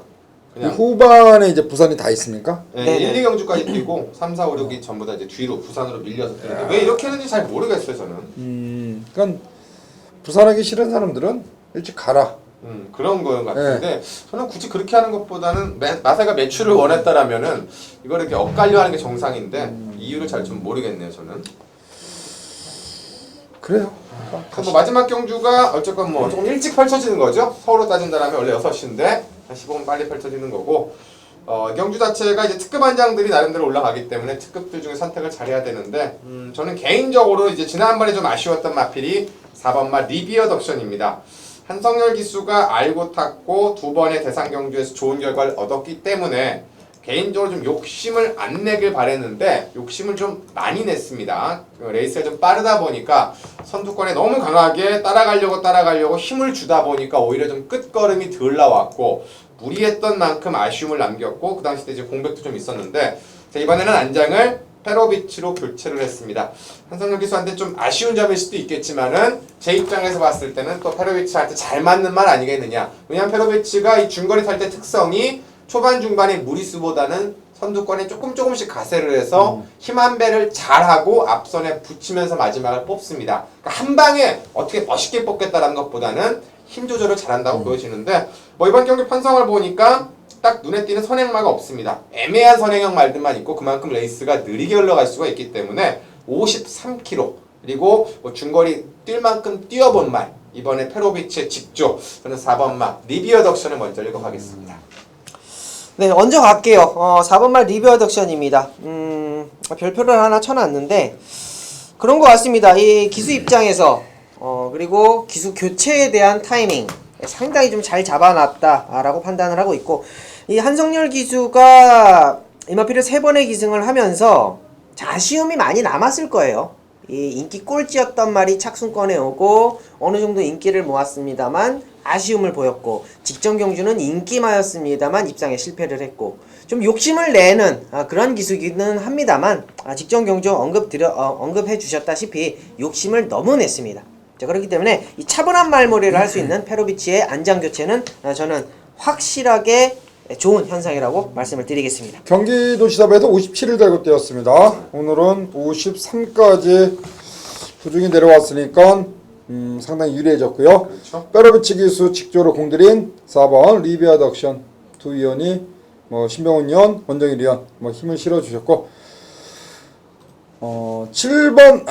그냥 후반에 이제 부산이 다 있습니까? 네, 1, 2경주까지 뛰고 3, 4, 5, 6이 전부 다 이제 뒤로 부산으로 밀려서 뛰는데 왜 이렇게 했는지 잘 모르겠어요 저는. 그러니까 부산하기 싫은 사람들은 일찍 가라. 그런 거 같은데 저는 굳이 그렇게 하는 것보다는 마세가 매출을 원했다라면은 이걸 이렇게 엇갈려 하는 게 정상인데 이유를 잘 좀 모르겠네요 저는. 그래요. 뭐 마지막 경주가 어쨌건 뭐 조금 일찍 펼쳐지는 거죠. 서울로 따진다면 원래 6시인데 한 15분 빨리 펼쳐지는 거고 경주 자체가 이제 특급 한장들이 나름대로 올라가기 때문에 특급들 중에 선택을 잘해야 되는데 저는 개인적으로 이제 지난번에 좀 아쉬웠던 마필이 4번마 리비어 덕션입니다. 한성열 기수가 알고 탔고 두 번의 대상 경주에서 좋은 결과를 얻었기 때문에 개인적으로 좀 욕심을 안 내길 바랬는데 욕심을 좀 많이 냈습니다. 레이스가 좀 빠르다 보니까 선두권에 너무 강하게 따라가려고 힘을 주다 보니까 오히려 좀 끝걸음이 덜 나왔고 무리했던 만큼 아쉬움을 남겼고 그 당시 때 이제 공백도 좀 있었는데 이번에는 안장을 페로비치로 교체를 했습니다. 한성열 기수한테 좀 아쉬운 점일 수도 있겠지만은 제 입장에서 봤을 때는 또 페로비치한테 잘 맞는 말 아니겠느냐. 왜냐면 페로비치가 이 중거리 탈 때 특성이 초반 중반의 무리수보다는 선두권에 조금씩 가세를 해서 힘 한 배를 잘하고 앞선에 붙이면서 마지막을 뽑습니다. 그러니까 한 방에 어떻게 멋있게 뽑겠다라는 것보다는 힘 조절을 잘한다고 보여지는데 뭐 이번 경기 편성을 보니까 딱 눈에 띄는 선행마가 없습니다. 애매한 선행형 말들만 있고 그만큼 레이스가 느리게 흘러갈 수가 있기 때문에 53km 그리고 뭐 중거리 뛸 만큼 뛰어본 말 이번에 페로비치의 직조 저는 4번마 리비어 덕션을 먼저 읽어가겠습니다. 네, 먼저 갈게요. 4번말 리뷰 덕션입니다. 별표를 하나 쳐놨는데 그런 것 같습니다. 이 기수 입장에서 그리고 기수 교체에 대한 타이밍 상당히 좀 잘 잡아놨다라고 판단을 하고 있고 이 한성열 기수가 이마필을 3번의 기승을 하면서 아쉬움이 많이 남았을 거예요. 이 인기 꼴찌였던 말이 착순권에 오고 어느 정도 인기를 모았습니다만 아쉬움을 보였고 직전 경주는 인기마였습니다만 입상에 실패를 했고 좀 욕심을 내는 그런 기수기는 합니다만 직전 경주 언급해 주셨다시피 욕심을 너무 냈습니다. 자, 그렇기 때문에 이 차분한 말머리를 할 수 있는 페로비치의 안장 교체는 저는 확실하게 좋은 현상이라고 말씀을 드리겠습니다. 경기도지사부에서 57일 발급되었습니다. 오늘은 53까지 부중이 내려왔으니까 상당히 유리해졌고요. 그렇죠. 페로비치 기수 직조로 공들인 4번 리비아 덕션 두 위원이 신병훈 위원, 원정일 위원 힘을 실어주셨고 7번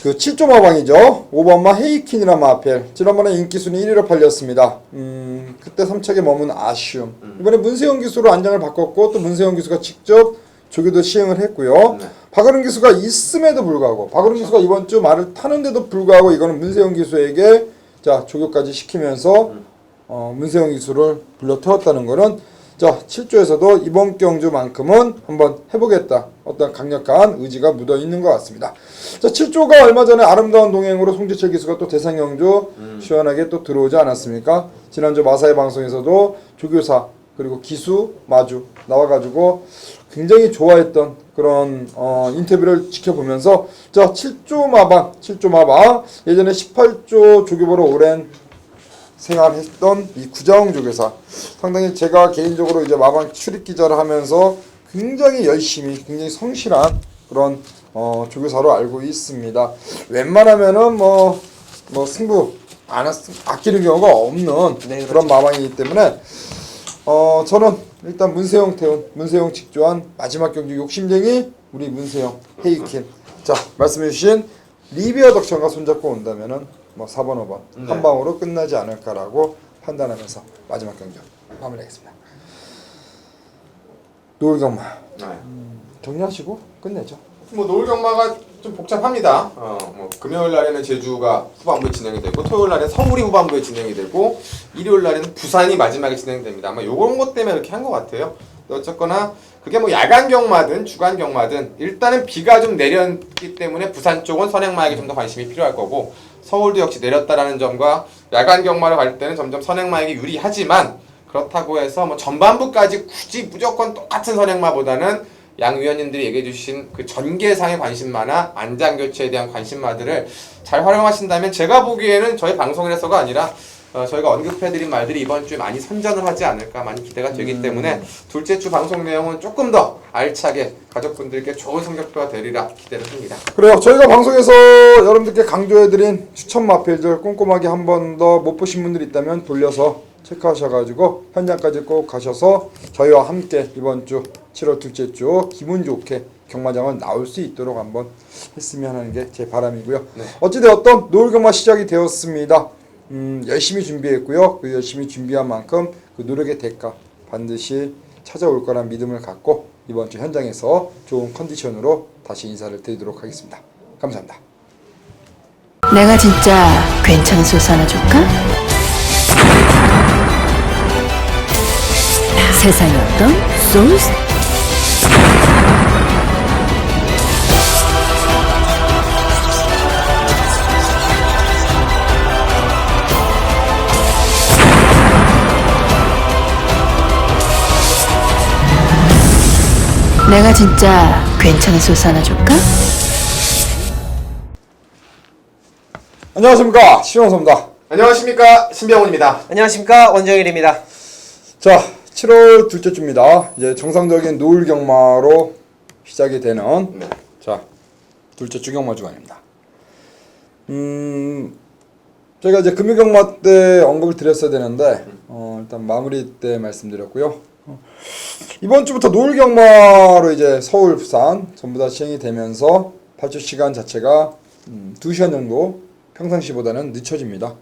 그 7조 마방이죠. 5번마 헤이킨이란 마필 지난번에 인기순위 1위로 팔렸습니다. 그때 3착에 머문 아쉬움. 이번에 문세영 기수로 안장을 바꿨고 또 문세영 기수가 직접 조교도 시행을 했고요. 네. 박어른 기수가 있음에도 불구하고 박어른 기수가 이번 주 말을 타는데도 불구하고 이거는 문세영 기수에게 자 조교까지 시키면서 문세영 기수를 불러 태웠다는 거는 자 7조에서도 이번 경주만큼은 한번 해보겠다 어떤 강력한 의지가 묻어있는 것 같습니다. 자 7조가 얼마 전에 아름다운 동행으로 송지철 기수가 또 대상경주 시원하게 또 들어오지 않았습니까? 지난주 마사의 방송에서도 조교사 그리고 기수 마주 나와가지고 굉장히 좋아했던 그런 인터뷰를 지켜보면서 자 7조 마방 예전에 18조 조교보로 오랜 생활했던 이 구자웅 조교사 상당히 제가 개인적으로 이제 마방 출입 기자를 하면서 굉장히 열심히 굉장히 성실한 그런 조교사로 알고 있습니다. 웬만하면은 승부 아끼는 경우가 없는 네, 그렇죠. 그런 마방이기 때문에 저는 일단 문세영 태운 문세영 직조한 마지막 경기 욕심쟁이 우리 문세영 헤이킨 자 말씀해주신 리비아 덕션과 손잡고 온다면은 4번 5번 네. 한 방으로 끝나지 않을까라고 판단하면서 마지막 경기 마무리하겠습니다. 노을경마 네. 정리하시고 끝내죠. 노을 경마가 좀 복잡합니다. 금요일 날에는 제주가 후반부에 진행이 되고 토요일 날에는 서울이 후반부에 진행이 되고 일요일 날에는 부산이 마지막에 진행됩니다. 아마 요런 것 때문에 이렇게 한 것 같아요. 어쨌거나 그게 야간 경마든 주간 경마든 일단은 비가 좀 내렸기 때문에 부산 쪽은 선행마에게 좀 더 관심이 필요할 거고 서울도 역시 내렸다라는 점과 야간 경마를 갈 때는 점점 선행마에게 유리하지만 그렇다고 해서 전반부까지 굳이 무조건 똑같은 선행마보다는 양 위원님들이 얘기해 주신 그 전개상의 관심마나 안장교체에 대한 관심마들을 잘 활용하신다면 제가 보기에는 저희 방송에서가 아니라 저희가 언급해드린 말들이 이번 주에 많이 선전을 하지 않을까 많이 기대가 되기 때문에 둘째 주 방송 내용은 조금 더 알차게 가족분들께 좋은 성적표가 되리라 기대를 합니다. 그래요. 저희가 방송에서 여러분들께 강조해드린 추천 마필들 꼼꼼하게 한 번 더 못 보신 분들 있다면 돌려서 체크하셔가지고 현장까지 꼭 가셔서 저희와 함께 이번 주 7월 둘째 주 기분 좋게 경마장을 나올 수 있도록 한번 했으면 하는 게 제 바람이고요. 네. 어찌되었던 노을 경마 시작이 되었습니다. 열심히 준비했고요. 그 열심히 준비한 만큼 그 노력의 대가 반드시 찾아올 거란 믿음을 갖고 이번 주 현장에서 좋은 컨디션으로 다시 인사를 드리도록 하겠습니다. 감사합니다. 내가 진짜 괜찮은 소스 하나 줄까? 세상에 어떤 소스? 내가 진짜 괜찮은 소스 하나 줄까? 안녕하십니까 신영섭입니다. 안녕하십니까 신병훈입니다. 안녕하십니까 원정일입니다. 자 7월 둘째 주입니다. 이제 정상적인 노을 경마로 시작이 되는 네. 자 둘째 주 경마 주간입니다. 저희가 이제 금요 경마 때 언급을 드렸어야 되는데 일단 마무리 때 말씀드렸고요. 이번 주부터 노을 경마로 이제 서울, 부산 전부 다 시행이 되면서 발주 시간 자체가 2시간 정도 평상시보다는 늦춰집니다.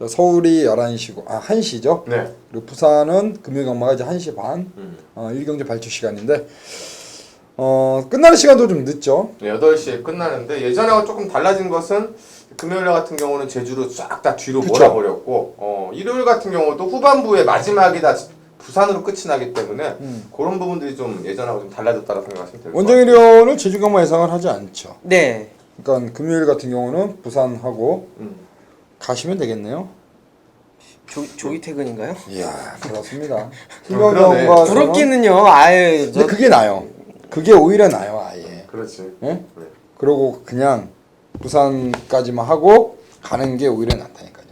서울이 11시고 1시죠. 네. 그리고 부산은 금요 경마가 이제 1시 반 1경주 발주 시간인데 끝나는 시간도 좀 늦죠. 네, 8시에 끝나는데 예전하고 조금 달라진 것은 금요일 날 같은 경우는 제주로 싹 다 뒤로 그쵸. 몰아버렸고 일요일 같은 경우도 후반부에 마지막이 다 부산으로 끝이 나기 때문에 그런 부분들이 좀 예전하고 좀 달라졌다고 생각하시면 될 것 같아요. 원정일 의원은 제주 경마 예상을 하지 않죠. 네. 그러니까 금요일 같은 경우는 부산하고 가시면 되겠네요. 조기 퇴근인가요? 이야 그렇습니다. 그러네. 희망경과 부럽기는요. 아유. 근데 그게 나요. 그게 오히려 나요 아예. 그렇지. 예? 네. 그러고 그냥 부산까지만 하고 가는 게 오히려 낫다니까요.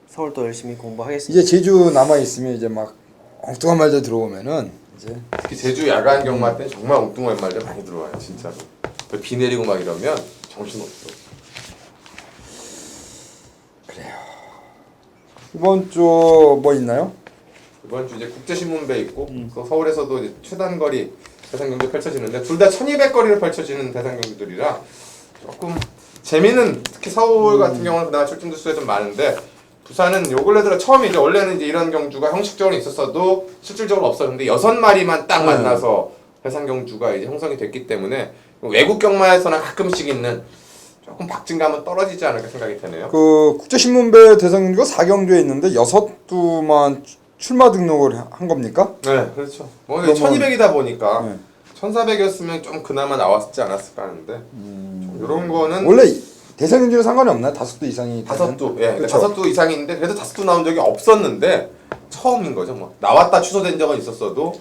서울도 열심히 공부하겠습니다. 이제 제주 남아 있으면 이제 막 엉뚱한 말들 들어오면은 이제 특히 제주 야간 경마 때는 정말 엉뚱한 말들 많이 들어와요, 진짜로. 비 내리고 막 이러면 정신없어. 이번 주 뭐 있나요? 이번 주 이제 국제신문배 있고 또 서울에서도 이제 최단거리 대상경주 펼쳐지는데 둘 다 1200거리를 펼쳐지는 대상경주들이라 조금 재미는 특히 서울 같은 경우는 그나마 출전 주수가 좀 많은데 부산은 요 근래 들어 처음이죠. 원래는 이제 이런 경주가 형식적으로 있었어도 실질적으로 없었는데 6마리만 딱 만나서 대상경주가 이제 형성이 됐기 때문에 외국 경마에서는 가끔씩 있는 조금 박진감은 떨어지지 않을까 생각이 되네요. 그 국제신문배 대상경주가 4경주에 있는데 6두만 출마 등록을 한 겁니까? 네, 그렇죠. 뭐 그러면- 1200이다 보니까 네. 1400이었으면 좀 그나마 나왔지 않았을까 하는데 이런 거는 원래 대상경주는 상관이 없나요? 5두 이상이 다섯 두, 예, 그쵸? 5두 이상인데 그래도 5두 나온 적이 없었는데 처음인 거죠. 뭐 나왔다 취소된 적은 있었어도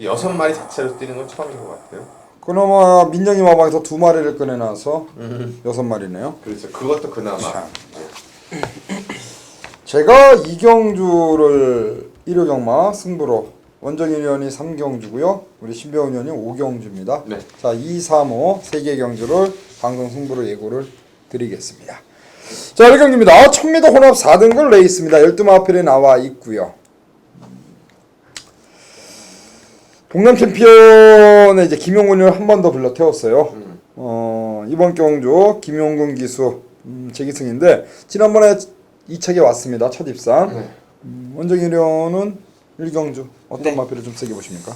6마리 자체로 뛰는 건 처음인 것 같아요. 그나마 민정이 마방에서 2마리를 꺼내놔서 6마리네요. 그렇죠. 그것도 그나마. 제가 2경주를 1호 경마 승부로 원정일 의원이 3경주고요. 우리 신병훈 의원이 5경주입니다. 네. 자, 2, 3, 5 3개 경주를 방송 승부로 예고를 드리겠습니다. 자, 1경주입니다. 1000m 혼합 4등급 레이스입니다. 12마필에 나와 있고요. 동남 챔피언의 이제 김용근 의원 한 번 더 불러 태웠어요. 이번 경주 김용근 기수 재기승인데 지난번에 2차게 왔습니다. 첫 입상. 네. 원정일 의원은 1경주 어떤 네. 마필을 좀 세게 보십니까?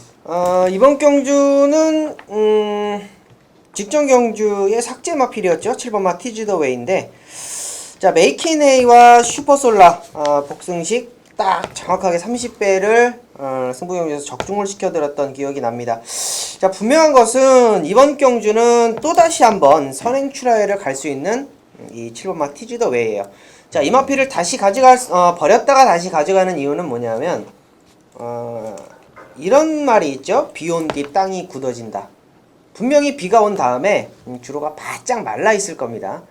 이번 경주는 직전 경주의 삭제 마필이었죠. 7번 마 티즈 더 웨이인데 자 메이킨헤이와 슈퍼솔라 복승식 딱 정확하게 30배를 승부 경주에서 적중을 시켜드렸던 기억이 납니다. 자 분명한 것은 이번 경주는 또다시 한번 선행 출하회를 갈 수 있는 이 7번 마 티즈 더 웨이예요. 자 이 마필을 다시 버렸다가 다시 가져가는 이유는 뭐냐면 이런 말이 있죠. 비 온 뒤 땅이 굳어진다. 분명히 비가 온 다음에 주로가 바짝 말라 있을 겁니다.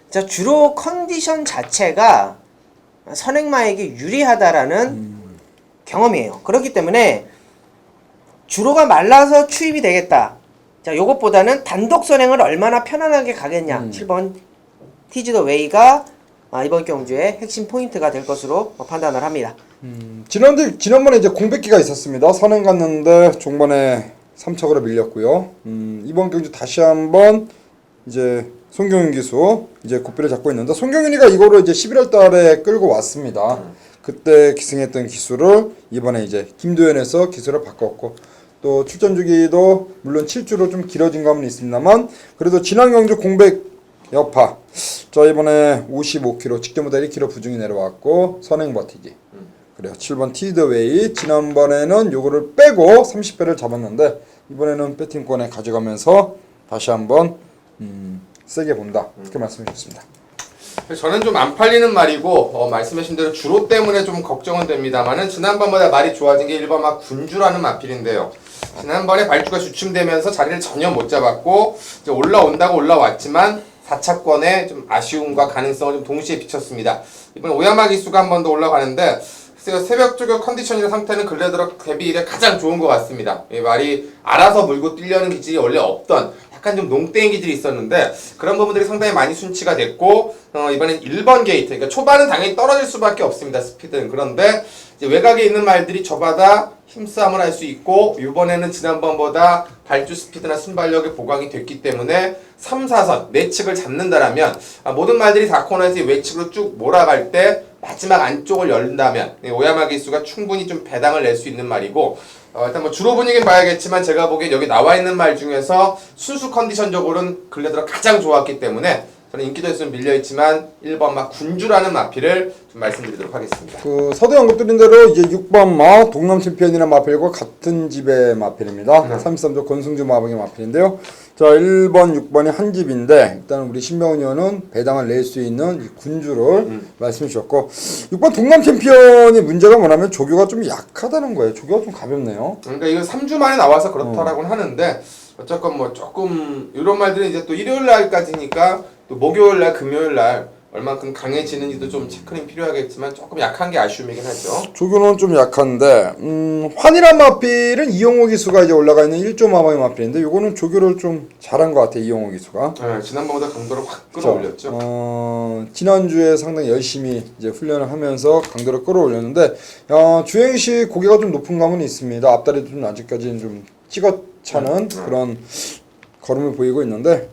자, 주로 컨디션 자체가 선행마에게 유리하다라는 경험이에요. 그렇기 때문에 주로가 말라서 추입이 되겠다. 자, 요것보다는 단독 선행을 얼마나 편안하게 가겠냐. 7번 티즈 더 웨이가 이번 경주의 핵심 포인트가 될 것으로 판단을 합니다. 지난번에 이제 공백기가 있었습니다. 선행 갔는데 종반에 3척으로 밀렸고요. 이번 경주 다시 한번 이제 송경윤 기수 이제 고삐를 잡고 있는데 송경윤이가 이거를 이제 11월 달에 끌고 왔습니다. 그때 기승했던 기수를 이번에 이제 김도현에서 기수를 바꿨고 또 출전 주기도 물론 7주로 좀 길어진 감은 있습니다만 그래도 지난 경주 공백 여파 저 이번에 55kg 직전보다 1kg 부중이 내려왔고 선행 버티기 그래요. 7번 티드웨이 지난번에는 요거를 빼고 30배를 잡았는데 이번에는 배팅권에 가져가면서 다시 한번 세게 본다 그렇게 말씀해 주셨습니다. 저는 좀 안 팔리는 말이고 말씀하신 대로 주로 때문에 좀 걱정은 됩니다만은 지난번보다 말이 좋아진 게 1번 막 군주라는 마필인데요. 지난번에 발주가 주춤되면서 자리를 전혀 못 잡았고 이제 올라온다고 올라왔지만 4차권에 좀 아쉬움과 가능성을 좀 동시에 비쳤습니다. 이번 오야마 기수가 한 번 더 올라가는데 새벽 쪽의 컨디션이나 상태는 근래 들어 데뷔 이래 가장 좋은 것 같습니다. 이 말이 알아서 물고 뛰려는 기질이 원래 없던 약간 좀 농땡이 기질이 있었는데 그런 부분들이 상당히 많이 순치가 됐고 이번엔 1번 게이트 그러니까 초반은 당연히 떨어질 수밖에 없습니다. 스피드는. 그런데 이제 외곽에 있는 말들이 저마다 힘싸움을 할 수 있고 이번에는 지난번보다 발주 스피드나 순발력이 보강이 됐기 때문에 3, 4선 내측을 잡는다라면 모든 말들이 4코너에서 외측으로 쭉 몰아갈 때 마지막 안쪽을 열린다면 오야마 기수가 충분히 좀 배당을 낼 수 있는 말이고 일단 뭐 주로 분위기는 봐야겠지만 제가 보기엔 여기 나와 있는 말 중에서 순수 컨디션적으로는 근래 들어 가장 좋았기 때문에 저는 인기도 있으면 밀려있지만 1번 막 군주라는 마필을 좀 말씀드리도록 하겠습니다. 그 서두 연구드린 대로 이제 6번 마 동남 챔피언이라는 마필과 같은 집의 마필입니다. 33조 권승주 마방의 마필인데요. 자 1번 6번이 한 집인데 일단 우리 신병훈 의원은 배당을 낼 수 있는 이 군주를 말씀해 주셨고 6번 동남 챔피언이 문제가 뭐냐면 조교가 좀 약하다는 거예요. 조교가 좀 가볍네요. 그러니까 이거 3주 만에 나와서 그렇다라고는 하는데 어쨌건 뭐 조금 이런 말들은 이제 또 일요일 날까지니까 또 목요일 날 금요일 날 얼만큼 강해지는지도 좀 체크는 필요하겠지만 조금 약한 게 아쉬움이긴 하죠. 조교는 좀 약한데 환이란 마필은 이용호 기수가 이제 올라가 있는 1조 마마의 마필인데 요거는 조교를 좀 잘한 것 같아 이용호 기수가. 네, 지난번보다 강도를 확 끌어올렸죠. 지난주에 상당히 열심히 이제 훈련을 하면서 강도를 끌어올렸는데 주행시 고개가 좀 높은 감은 있습니다. 앞다리도 좀 아직까지는 좀 찍어차는 그런 걸음을 보이고 있는데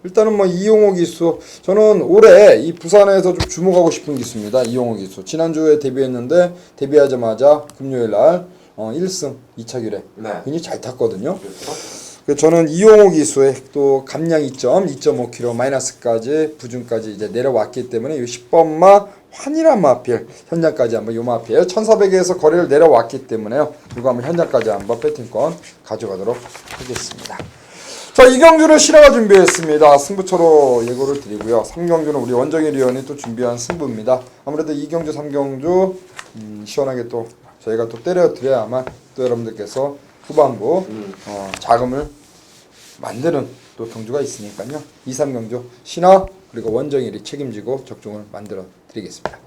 일단은 뭐 이용호 기수 저는 올해 이 부산에서 좀 주목하고 싶은 기수입니다. 이용호 기수 지난주에 데뷔했는데 데뷔하자마자 금요일날 1승 2차길에 네. 굉장히 잘 탔거든요. 그렇죠. 그래서 저는 이용호 기수의 또 감량 2.5kg 마이너스까지 부준까지 이제 내려왔기 때문에 이 10번마 환이란 마필 현장까지 한번 요 마필 1400에서 거리를 내려왔기 때문에요. 이거 한번 현장까지 한번 배팅권 가져가도록 하겠습니다. 자, 2경주를 실화가 준비했습니다. 승부처로 예고를 드리고요. 3경주는 우리 원정일 위원이 또 준비한 승부입니다. 아무래도 2경주, 3경주 시원하게 또 저희가 또 때려드려야만 또 여러분들께서 후반부 자금을 만드는 또 경주가 있으니까요. 2, 3경주 신화 그리고 원정일이 책임지고 적중을 만들어 드리겠습니다.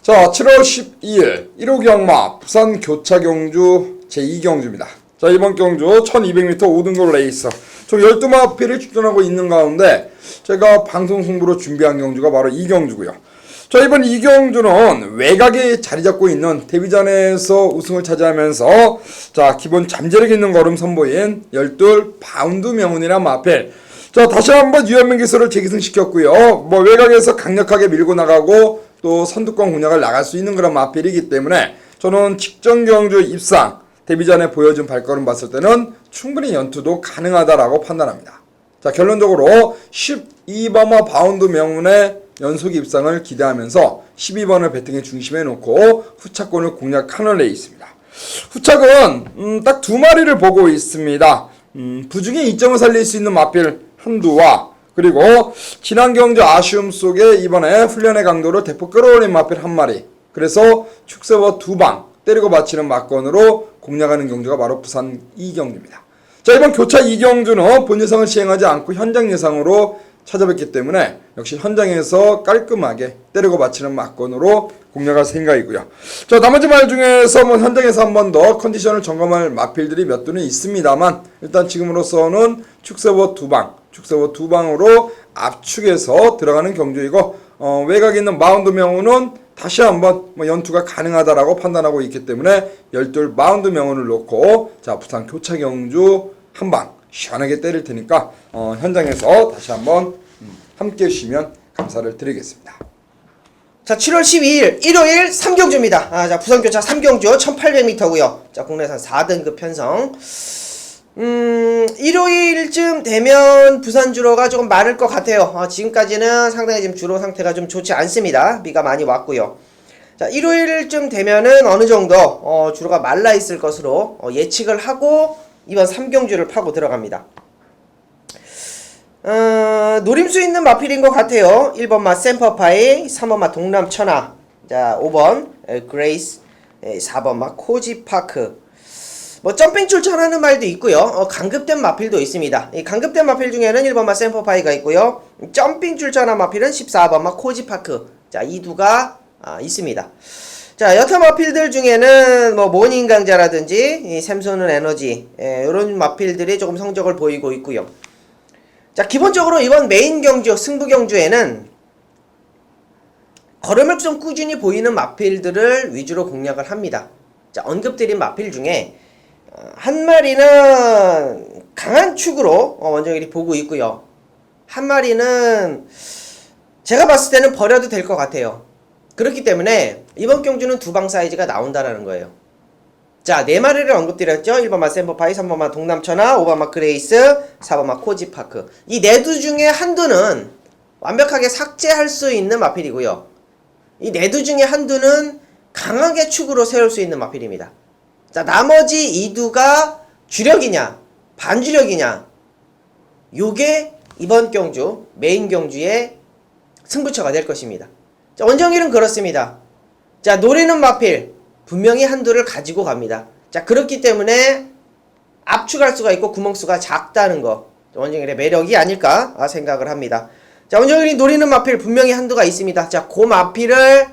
자, 7월 12일 1호 경마 부산 교차경주 제2경주입니다. 자, 이번 경주 1200m 5등급 레이스 총 12마필이 출전하고 있는 가운데 제가 방송 승부로 준비한 경주가 바로 이 경주고요. 자, 이번 이 경주는 외곽에 자리 잡고 있는 데뷔전에서 우승을 차지하면서 자, 기본 잠재력 있는 걸음 선보인 12 바운드 명운이란 마필. 자, 다시 한번 유현민 기수를 재기승시켰고요. 뭐 외곽에서 강력하게 밀고 나가고 또 선두권 공략을 나갈 수 있는 그런 마필이기 때문에 저는 직전 경주 입상 데뷔전에 보여준 발걸음 봤을 때는 충분히 연투도 가능하다라고 판단합니다. 자, 결론적으로 12번마 바운드 명운의 연속 입상을 기대하면서 12번을 배팅의 중심에 놓고 후차권을 공략하는 레이스입니다. 후착은 딱 두 마리를 보고 있습니다. 부중에 이점을 살릴 수 있는 마필 한두와 그리고 지난 경주 아쉬움 속에 이번에 훈련의 강도를 대폭 끌어올린 마필 한 마리. 그래서 축세버 2방 때리고 바치는 막건으로 공략하는 경주가 바로 부산 2경주입니다. 자, 이번 교차 2경주는 본 예상을 시행하지 않고 현장 예상으로 찾아뵙기 때문에 역시 현장에서 깔끔하게 때리고 바치는 막건으로 공략할 생각이고요. 자, 나머지 말 중에서 뭐 현장에서 한 번 더 컨디션을 점검할 마필들이 몇 두는 있습니다만 일단 지금으로서는 축세버 2방으로 압축해서 들어가는 경주이고 외곽에 있는 마운드 명운은 다시 한번 뭐 연투가 가능하다라고 판단하고 있기 때문에 12 마운드 명운을 놓고 자, 부산 교차 경주 한방 시원하게 때릴 테니까 현장에서 다시 한번 함께 해주시면 감사를 드리겠습니다. 자, 7월 12일 일요일 3경주입니다. 자, 부산교차 3경주 1800m고요. 자, 국내산 4등급 편성. 일요일쯤 되면 부산 주로가 조금 마를 것 같아요. 지금까지는 상당히 지금 주로 상태가 좀 좋지 않습니다. 비가 많이 왔고요. 자, 일요일쯤 되면은 어느 정도 주로가 말라 있을 것으로 예측을 하고 이번 3경주를 파고 들어갑니다. 노림수 있는 마필인 것 같아요. 1번마 샘퍼파이, 3번마 동남천하, 자 5번 그레이스, 4번마 코지파크. 뭐 점핑 출전하는 말도 있고요. 강급된 마필도 있습니다. 이 강급된 마필 중에는 1번마 샘퍼파이가 있고요. 점핑 출전한 마필은 14번마 코지파크. 자, 이 두가 있습니다. 자, 여타 마필들 중에는 뭐 모닝 강자라든지 이 샘소는 에너지 이런 마필들이 조금 성적을 보이고 있고요. 자, 기본적으로 이번 메인 경주 승부 경주에는 걸음을 좀 꾸준히 보이는 마필들을 위주로 공략을 합니다. 자, 언급드린 마필 중에 한 마리는 강한 축으로 원정일이 보고 있고요. 한 마리는 제가 봤을 때는 버려도 될 것 같아요. 그렇기 때문에 이번 경주는 두 방 사이즈가 나온다라는 거예요. 자, 네 마리를 언급드렸죠. 1번마 샘퍼파이, 3번마 동남천하, 5번마 그레이스, 4번마 코지파크. 이 네 두 중에 한두는 완벽하게 삭제할 수 있는 마필이고요. 이 네 두 중에 한두는 강하게 축으로 세울 수 있는 마필입니다. 자, 나머지 이 두가 주력이냐 반주력이냐 요게 이번 경주 메인 경주의 승부처가 될 것입니다. 자, 원정일은 그렇습니다. 자, 노리는 마필 분명히 한두를 가지고 갑니다. 자, 그렇기 때문에 압축할 수가 있고 구멍수가 작다는 거 원정일의 매력이 아닐까 생각을 합니다. 자, 원정일이 노리는 마필 분명히 한두가 있습니다. 자, 그 마필을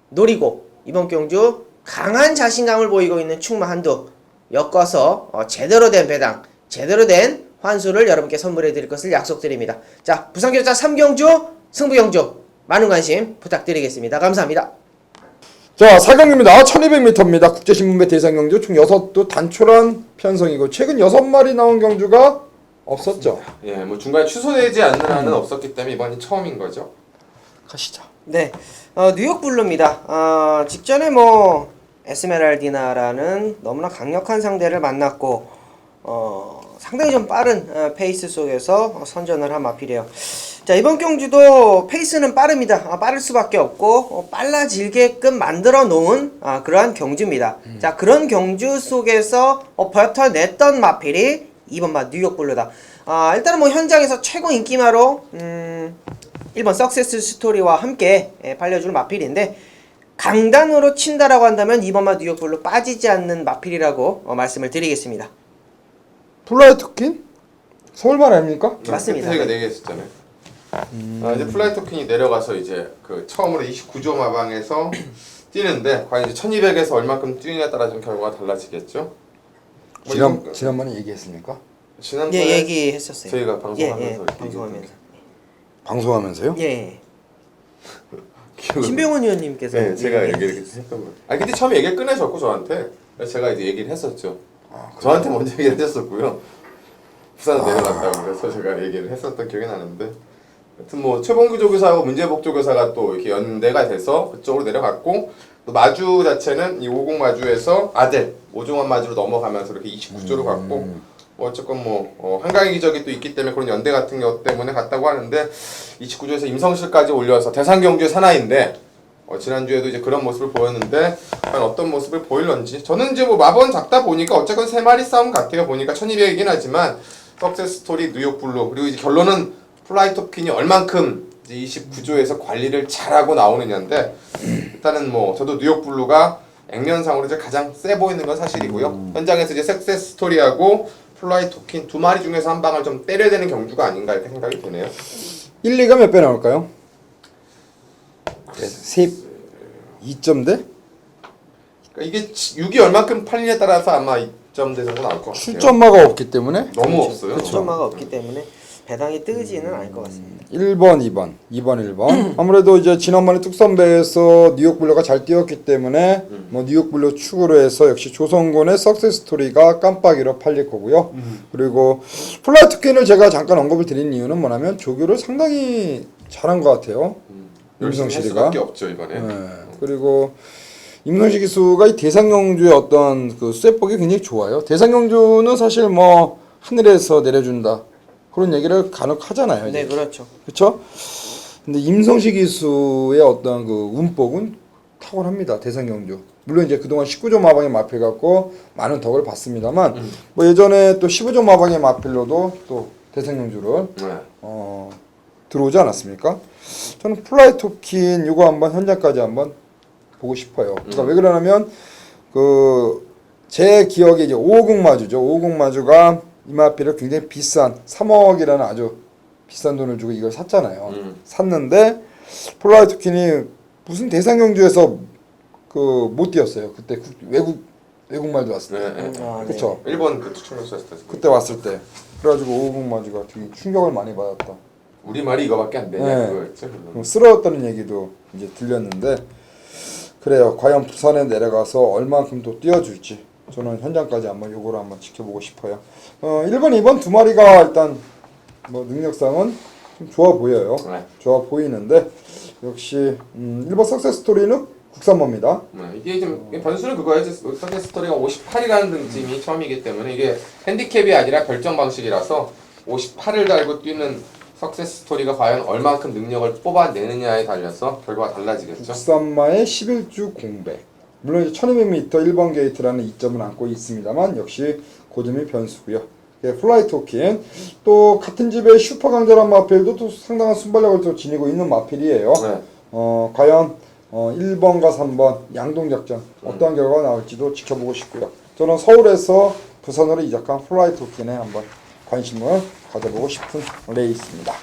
노리고 이번 경주 강한 자신감을 보이고 있는 충마 한두 엮어서 제대로 된 배당, 제대로 된 환수를 여러분께 선물해 드릴 것을 약속드립니다. 자, 부산교자 3경주 승부경주 많은 관심 부탁드리겠습니다. 감사합니다. 자, 4경기입니다. 1200m입니다. 국제신문배 대상경주 총 6도 단촐한 편성이고 최근 6마리 나온 경주가 없었죠. 예, 뭐 중간에 취소되지 않는 한은 없었기 때문에 이번이 처음인 거죠. 가시죠. 네, 뉴욕 블루입니다. 직전에 뭐 에스메랄디나라는 너무나 강력한 상대를 만났고 상당히 좀 빠른 페이스 속에서 선전을 한 마필이에요. 자, 이번 경주도 페이스는 빠릅니다. 빠를 수밖에 없고 빨라지게끔 만들어 놓은 그러한 경주입니다. 자, 그런 경주 속에서 버텨냈던 마필이 이번 마 뉴욕 블루다. 일단은 뭐 현장에서 최고 인기마로 1번 석세스 스토리와 함께 팔려주는 마필인데 강단으로 친다라고 한다면 이번 마 뉴욕 블루 빠지지 않는 마필이라고 말씀을 드리겠습니다. 플라이 토킨? 서울말 아닙니까? 맞습니다. 저희가 4개 했었잖아요. 이제 플라이 토큰이 내려가서 이제 그 처음으로 29조 마방에서 뛰는데 과연 이제 1200에서 얼마큼 뛰느냐에 따라 좀 결과가 달라지겠죠. 지난번에 얘기했습니까? 지난번에 예, 얘기했었어요. 저희가 방송하면서 이렇게 방송하면서. 방송하면서요? 예. 기억을- 신병원 의원님께서 네, 제가 얘기를 했던 거예요. 근데 처음에 얘기를 꺼내셨고 저한테 그래서 제가 이제 얘기를 했었죠. 저한테 먼저 얘기를 해줬었고요. 부산 내려갔다고 그래서 제가 얘기를 했었던 기억이 나는데 하여튼 뭐 최봉규 조교사하고 문재복 조교사가 또 이렇게 연대가 돼서 그쪽으로 내려갔고 또 마주 자체는 이 50 마주에서 아들 오종원 마주로 넘어가면서 이렇게 29조로 갔고 뭐 어쨌건 뭐 한강의 기적이 또 있기 때문에 그런 연대 같은 것 때문에 갔다고 하는데 29조에서 임성실까지 올려서 대상 경주의 사나이인데 지난주에도 이제 그런 모습을 보였는데 과연 어떤 모습을 보일런지 저는 이제 뭐 마번 작다 보니까 어쨌건 3마리 싸움 같아요. 보니까 1200이긴 하지만 석세스 스토리 뉴욕 블루 그리고 이제 결론은 플라이 토킨이 얼만큼 이제 29조에서 관리를 잘하고 나오느냐인데 일단은 뭐 저도 뉴욕 블루가 액면상으로 이제 가장 세 보이는 건 사실이고요. 현장에서 이제 석세스 스토리하고 플라이 토킨 2마리 중에서 한 방을 좀 때려야 되는 경주가 아닌가 이렇게 생각이 드네요. 1, 2가 몇 배 나올까요? 2점대? 그러니까 이게 6이 얼만큼 팔리냐에 따라서 아마 2점대 정도 나올 것 같아요. 출전마가 없기 때문에 너무 없어요. 출전마가 없기 때문에 배당이 뜨지는 않을 것 같습니다. 1번, 2번, 2번, 1번. 아무래도 이제 지난번에 뚝선배에서 뉴욕 블루가 잘 뛰었기 때문에 뭐 뉴욕 블루 축으로 해서 역시 조성군의 석세스 스토리가 깜빡이로 팔릴 거고요. 그리고 플라이 토킨을 제가 잠깐 언급을 드린 이유는 뭐냐면 조교를 상당히 잘한 것 같아요. 열심히 할 임성실이가. 수밖에 없죠 이번에. 네. 그리고 임성식 기수가 이 대상경주의 어떤 그 쇠폭이 굉장히 좋아요. 대상경주는 사실 뭐 하늘에서 내려준다 그런 얘기를 간혹 하잖아요. 네, 그렇죠. 그렇죠? 근데 임성식 기수의 어떤 그 운복은 탁월합니다. 대상경주. 물론 이제 그동안 19조 마방의 마필 갖고 많은 덕을 봤습니다만 뭐 예전에 또 15조 마방의 마필로도 또 대상경주를 네. 들어오지 않았습니까? 저는 플라이 토킨 이거 한번 현장까지 한번 보고 싶어요. 그러니까 왜 그러냐면 그 제 기억에 이제 550 마주죠. 550 마주가 이 마필을 굉장히 비싼 3억이라는 아주 비싼 돈을 주고 이걸 샀잖아요. 샀는데 플라이 토킨이 무슨 대상 경주에서 그 못 뛰었어요. 그때 외국 말도 왔을 때. 네. 그렇죠. 일본 그 투척로스 했을 때. 그때 왔을 때. 그래가지고 550 마주가 되게 충격을 많이 받았다. 우리 말이 이거밖에 안 되냐 네. 그거였죠. 쓰러졌다는 얘기도 이제 들렸는데 그래요. 과연 부산에 내려가서 얼마만큼 또 뛰어줄지 저는 현장까지 한번 요거를 한번 지켜보고 싶어요. 1번, 2번 두 마리가 일단 뭐 능력상은 좀 좋아 보여요. 네. 좋아 보이는데 역시 1번 석세스 스토리는 국산모입니다. 이게 좀 변수는 그거예요. 석세스 스토리가 58이라는 등짐이 처음이기 때문에 이게 핸디캡이 아니라 결정 방식이라서 58을 달고 뛰는 석세스 스토리가 과연 얼만큼 능력을 뽑아내느냐에 달려서 결과가 달라지겠죠. 국산마의 11주 공백. 물론 이제 1200m 1번 게이트라는 이점을 안고 있습니다만 역시 그 점이 변수고요. 플라이 토킨 또 같은 집의 슈퍼 강렬한 마필도 또 상당한 순발력을 또 지니고 있는 마필이에요. 네. 과연 1번과 3번 양동작전 어떠한 결과가 나올지도 지켜보고 싶고요. 저는 서울에서 부산으로 이적한 플라이 토킨에 한번 관심을 가져보고 싶은 레이스입니다.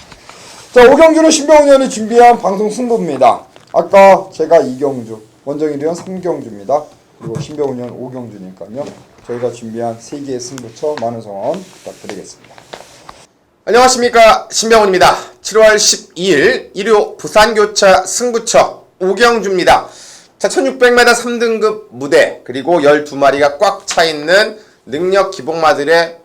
자, 5경주는 신병훈 의원이 준비한 방송 승부입니다. 아까 제가 2경주, 원정일 의원 3경주입니다. 그리고 신병훈 의원 5경주니까요. 저희가 준비한 3개의 승부처 많은 성원 부탁드리겠습니다. 안녕하십니까, 신병훈입니다. 7월 12일 일요 부산교차 승부처 5경주입니다. 자, 1600m 3등급 무대 그리고 12마리가 꽉 차있는 능력 기복마들의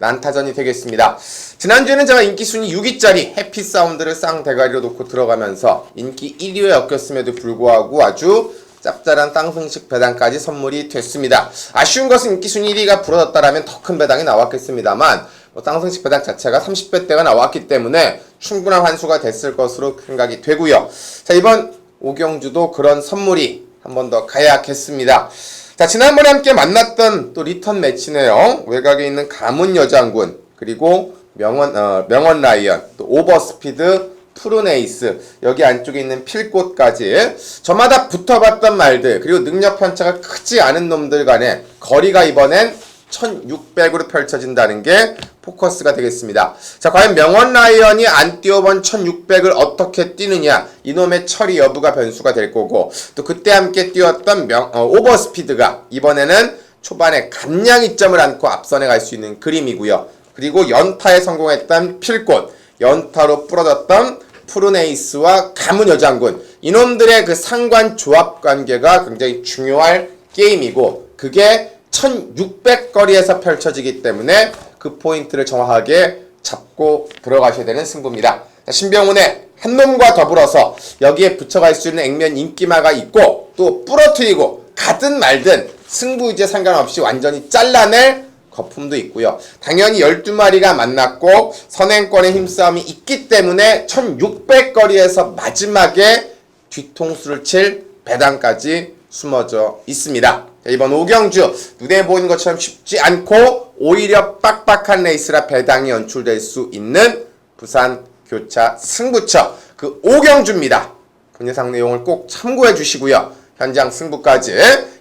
난타전이 되겠습니다. 지난주에는 제가 인기순위 6위짜리 해피사운드를 쌍대가리로 놓고 들어가면서 인기 1위에 엮였음에도 불구하고 아주 짭짤한 땅승식 배당까지 선물이 됐습니다. 아쉬운 것은 인기순위 1위가 부러졌다라면 더 큰 배당이 나왔겠습니다만 땅승식 배당 자체가 30배대가 나왔기 때문에 충분한 환수가 됐을 것으로 생각이 되고요. 자, 이번 5경주도 그런 선물이 한 번 더 가야겠습니다. 자, 지난번에 함께 만났던 또 리턴 매치네요. 외곽에 있는 가문 여장군, 그리고 명원 라이언, 또 오버스피드, 푸른 에이스, 여기 안쪽에 있는 필꽃까지 저마다 붙어봤던 말들, 그리고 능력 편차가 크지 않은 놈들 간의 거리가 이번엔 1600으로 펼쳐진다는 게 포커스가 되겠습니다. 자, 과연 명원 라이언이 안 뛰어본 1600을 어떻게 뛰느냐, 이놈의 처리 여부가 변수가 될 거고, 또 그때 함께 뛰었던 오버스피드가 이번에는 초반에 감량 이점을 안고 앞선에 갈 수 있는 그림이고요. 그리고 연타에 성공했던 필꽃, 연타로 부러졌던 푸른 에이스와 가문 여장군, 이놈들의 그 상관 조합 관계가 굉장히 중요할 게임이고, 그게 1600거리에서 펼쳐지기 때문에 그 포인트를 정확하게 잡고 들어가셔야 되는 승부입니다. 자, 신병훈의 한 놈과 더불어서 여기에 붙여갈 수 있는 액면 인기마가 있고, 또 부러뜨리고 가든 말든 승부 이제 상관없이 완전히 잘라낼 거품도 있고요. 당연히 12마리가 만났고 선행권의 힘싸움이 있기 때문에 1600거리에서 마지막에 뒤통수를 칠 배당까지 숨어져 있습니다. 자, 이번 5경주 눈에 보이는 것처럼 쉽지 않고 오히려 빡빡한 레이스라 배당이 연출될 수 있는 부산 교차 승부처 그 5경주입니다. 분야상 내용을 꼭 참고해 주시고요. 현장 승부까지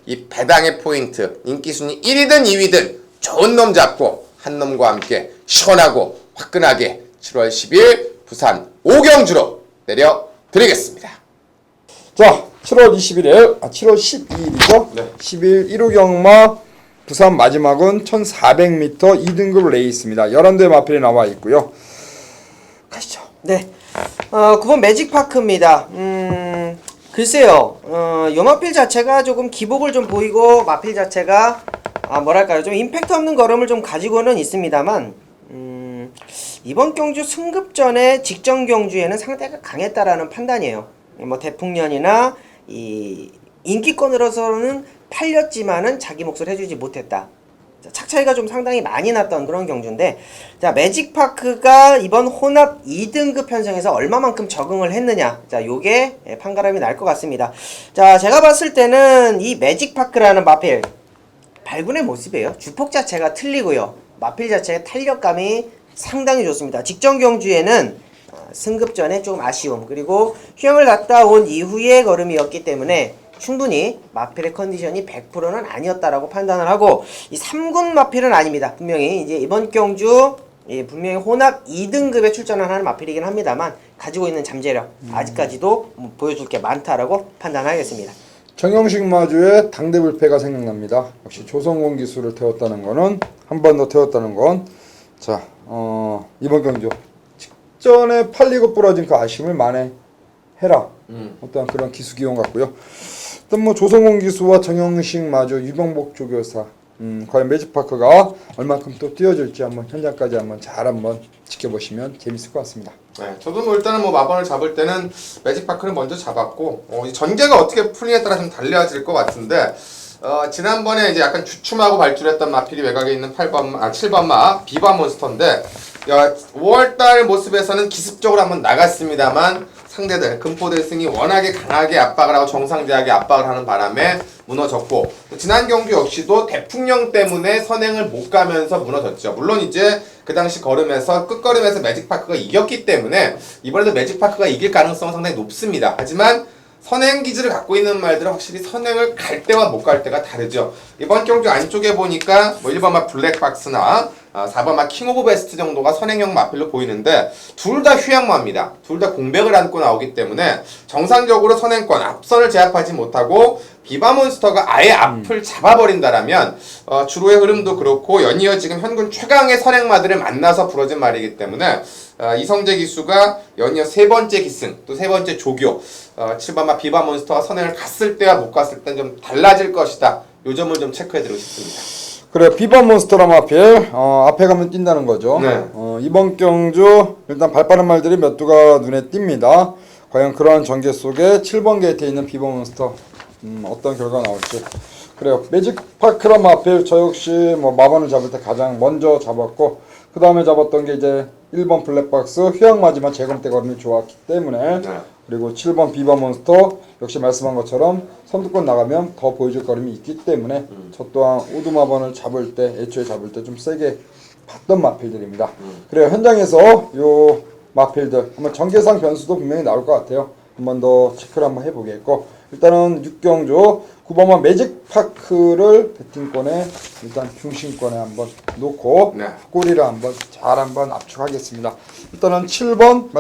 이 배당의 포인트, 인기순위 1위든 2위든 좋은 놈 잡고 한 놈과 함께 시원하고 화끈하게 7월 10일 부산 5경주로 내려드리겠습니다. 자, 7월 12일이죠? 네. 10일 1호 경마 부산 마지막은 1400m 2등급 레이스입니다. 11대 마필이 나와 있고요. 가시죠. 네. 9번 매직파크입니다. 글쎄요. 요 마필 자체가 조금 기복을 좀 보이고, 마필 자체가 뭐랄까요, 좀 임팩트 없는 걸음을 좀 가지고는 있습니다만, 이번 경주 승급전의 직전 경주에는 상대가 강했다라는 판단이에요. 뭐 대풍년이나 이 인기권으로서는 팔렸지만은 자기 몫을 해주지 못했다. 착 차이가 좀 상당히 많이 났던 그런 경주인데, 자, 매직파크가 이번 혼합 2등급 편성에서 얼마만큼 적응을 했느냐, 자, 요게 판가름이 날 것 같습니다. 자, 제가 봤을 때는 이 매직파크라는 마필 발군의 모습이에요. 주폭 자체가 틀리고요, 마필 자체의 탄력감이 상당히 좋습니다. 직전 경주에는 승급전에 조금 아쉬움, 그리고 휴양을 갔다 온 이후의 걸음이었기 때문에 충분히 마필의 컨디션이 100%는 아니었다라고 판단을 하고, 이 3군 마필은 아닙니다. 분명히 이제 이번 경주 분명히 혼합 2등급에 출전을 하는 마필이긴 합니다만, 가지고 있는 잠재력 아직까지도 보여줄 게 많다라고 판단하겠습니다. 정영식 마주의 당대불패가 생각납니다. 역시 조성공 기술을 태웠다는 거는, 한 번 더 태웠다는 건, 자, 이번 경주 직전에 팔리고 부러진 그 아쉬움을 만회해라. 어떤 그런 기수기용 같고요. 일단 뭐 조성공 기수와 정영식 마주, 유병복 조교사, 과연 매직파크가 얼마큼 또 뛰어줄지 한번 현장까지 한번 잘 한번 지켜보시면 재밌을 것 같습니다. 네, 저도 뭐 일단은 뭐 마번을 잡을 때는 매직파크를 먼저 잡았고, 이 전개가 어떻게 풀리냐에 따라 좀 달라질 것 같은데, 지난번에 이제 약간 주춤하고 발출했던 마필이 외곽에 있는 7번 마 비바 몬스터인데, 5월달 모습에서는 기습적으로 한번 나갔습니다만 상대들 금포대승이 워낙에 강하게 압박을 하고 정상대하게 압박을 하는 바람에 무너졌고, 지난 경주 역시도 대풍령 때문에 선행을 못 가면서 무너졌죠. 물론 이제 그 당시 걸음에서 끝걸음에서 매직파크가 이겼기 때문에 이번에도 매직파크가 이길 가능성은 상당히 높습니다. 하지만 선행 기질을 갖고 있는 말들은 확실히 선행을 갈 때와 못 갈 때가 다르죠. 이번 경주 안쪽에 보니까 뭐 1번마 블랙박스나 4번마 킹 오브 베스트 정도가 선행형 마필로 보이는데 둘 다 휴양마입니다. 둘 다 공백을 안고 나오기 때문에 정상적으로 선행권 앞선을 제압하지 못하고 비바몬스터가 아예 앞을 잡아버린다라면 주로의 흐름도 그렇고 연이어 지금 현군 최강의 선행마들을 만나서 부러진 말이기 때문에 이성재 기수가 연이어 세 번째 기승 또 세 번째 조교 7번마 비바몬스터가 선행을 갔을 때와 못 갔을 때는 좀 달라질 것이다. 요 점을 좀 체크해드리고 싶습니다. 그래 비바몬스터라 마필 앞에 가면 뛴다는 거죠. 네. 이번 경주 일단 발빠른 말들이 몇 두가 눈에 띕니다. 과연 그러한 전개 속에 7번 게이트에 있는 비바몬스터 어떤 결과가 나올지. 그래요. 매직파크라 마필 저 역시 뭐 마반을 잡을 때 가장 먼저 잡았고 그 다음에 잡았던 게 이제 1번 블랙박스 휴양마지만 재검대 걸음이 좋았기 때문에 네. 그리고 7번 비바몬스터 역시 말씀한 것처럼 선두권 나가면 더 보여줄 걸음이 있기 때문에 저 또한 오두마번을 잡을 때 애초에 잡을 때 좀 세게 봤던 마필들입니다. 그래요. 현장에서 요 마필들 한번 전개상 변수도 분명히 나올 것 같아요. 한 번 더 체크를 한번 해보겠고 일단은 6경주 9번만 매직파크를 배팅권에 일단 중심권에 한번 놓고 네. 꼬리를 한번 잘 한번 압축하겠습니다. 일단은 7번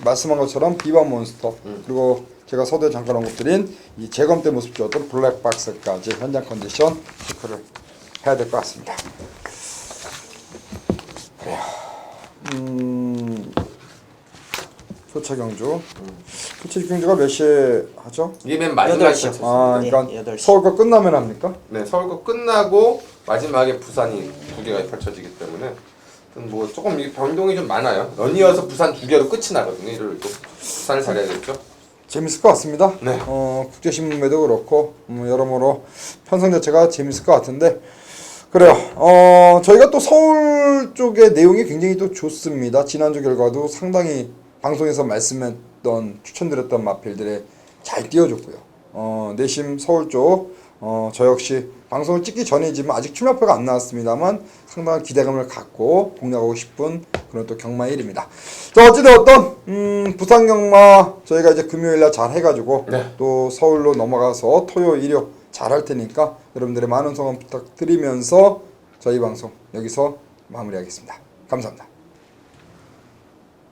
말씀한 것처럼 비바몬스터 그리고 제가 서두에 잠깐 언급드린 이 재검 때 모습 좋았던 블랙박스까지 현장 컨디션 체크를 해야 될 것 같습니다. 그래요. 표차경주. 표차경주가 몇 시에 하죠? 이게 맨 마지막 8시. 아, 네, 그러니까 8시. 서울거 끝나면 합니까? 네, 서울거 끝나고 마지막에 부산이 두 개가 펼쳐지기 때문에 뭐 조금 이 변동이 좀 많아요. 연이어서 부산 두 개로 끝이 나거든요. 일요일도 부산을 잘해야겠죠. 재밌을 것 같습니다. 네. 국제신문매도 그렇고 여러모로 편성 자체가 재밌을 것 같은데 그래요. 저희가 또 서울 쪽의 내용이 굉장히 또 좋습니다. 지난주 결과도 상당히 방송에서 말씀했던 추천드렸던 마필들에 잘 띄워줬고요. 내심 서울 쪽 저 역시 방송을 찍기 전이지만 아직 출마표가 안 나왔습니다만 상당한 기대감을 갖고 공략하고 싶은 그런 또 경마 1입니다. 자 어찌되었던 부산 경마 저희가 이제 금요일날 잘 해가지고 네. 또 서울로 넘어가서 토요 일요 잘 할 테니까 여러분들의 많은 성원 부탁드리면서 저희 방송 여기서 마무리하겠습니다. 감사합니다.